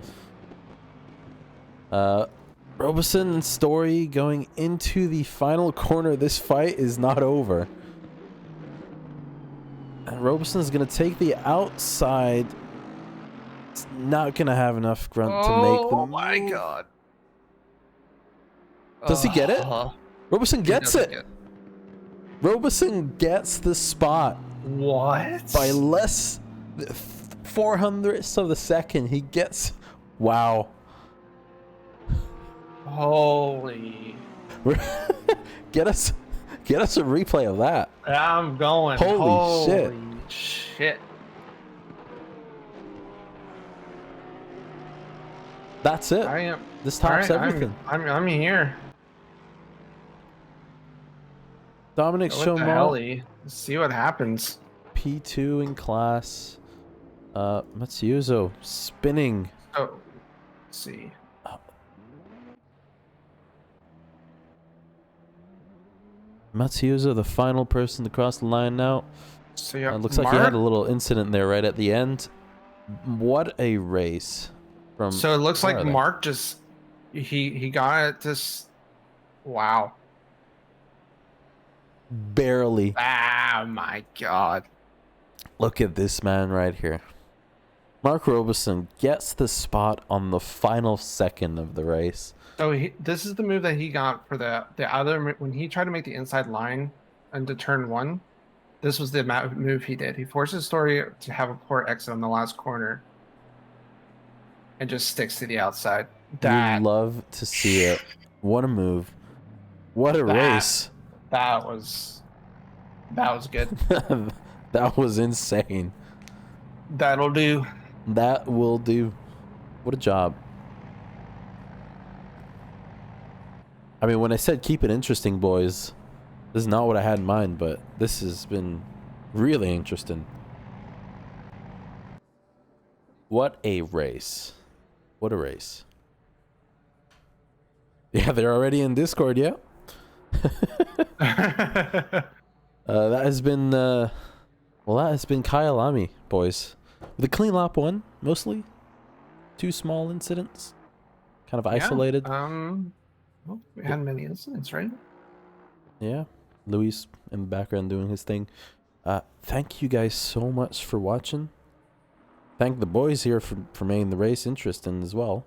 Robeson and Story going into the final corner. This fight is not over. And Robeson is going to take the outside. It's not going to have enough grunt to make the move. Oh my god. Does he get it? Robeson gets it. Robeson gets the spot. What? By less... 400ths of the second. He gets. Wow. Holy. Get us a replay of that. I'm going. Holy shit. Shit. That's it. I am. This tops All right, everything. I'm here. Dominic What the Chaumont, hell? Let's see what happens. P2 in class. Matsuzo spinning. Oh, let's see. Matsuzo, the final person to cross the line now. So yeah, Looks like he had a little incident there right at the end. What a race! So it looks where like are they? Mark just he got it. Just wow. Barely. Ah, my God. Look at this man right here. Mark Robeson gets the spot on the final second of the race. So this is the move that he got for the other when he tried to make the inside line into turn one. This was the move he did. He forces Story to have a poor exit on the last corner and just sticks to the outside. You love to see it. What a move. What a race. That was good. That was insane. That'll do. That will do. What a job. I mean, when I said keep it interesting, boys, this is not what I had in mind, but this has been really interesting. What a race. What a race. Yeah, they're already in Discord, yeah. That has been that has been Kyalami, boys. The clean lap one, mostly. 2 small incidents. Kind of isolated. Well, we had many incidents, right? Yeah. Luis in the background doing his thing. Thank you guys so much for watching. Thank the boys here for making the race interesting as well.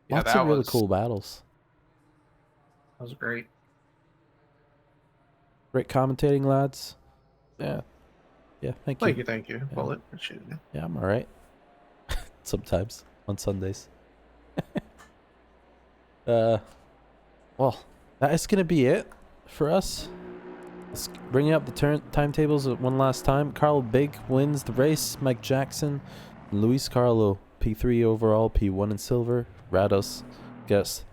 Yeah, Lots of really cool battles. That was great. Great commentating, lads. Yeah. Yeah, thank you. Thank you. Yeah. Bullet, appreciate it. Yeah, I'm alright. Sometimes. On Sundays. Well, that is going to be it for us. Let's bring up the timetables one last time. Carl Big wins the race. Mike Jackson. Luis Carlo, P3 overall, P1 in silver. Rados gets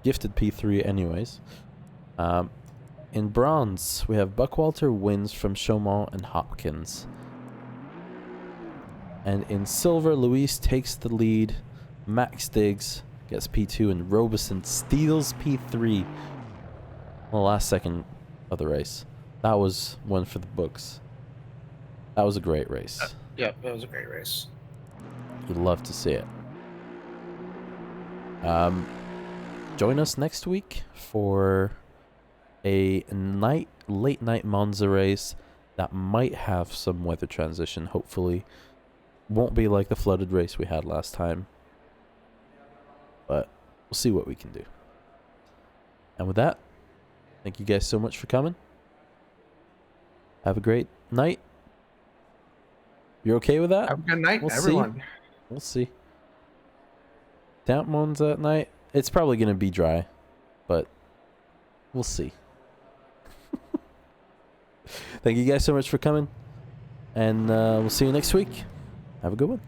gifted P3 anyways. In bronze, we have Buckwalter wins from Chaumont and Hopkins. And in silver, Luis takes the lead. Max Diggs gets P2 and Robeson steals P3 on the last second of the race. That was one for the books. That was a great race. Yeah, it was a great race. You'd love to see it. Join us next week for a late night Monza race that might have some weather transition, hopefully. Won't be like the flooded race we had last time. But we'll see what we can do. And with that, thank you guys so much for coming. Have a great night. You're okay with that? Have a good night, We'll everyone. see. We'll see. Damp Monza at night. It's probably going to be dry, but we'll see. Thank you guys so much for coming. And we'll see you next week. Have a good one.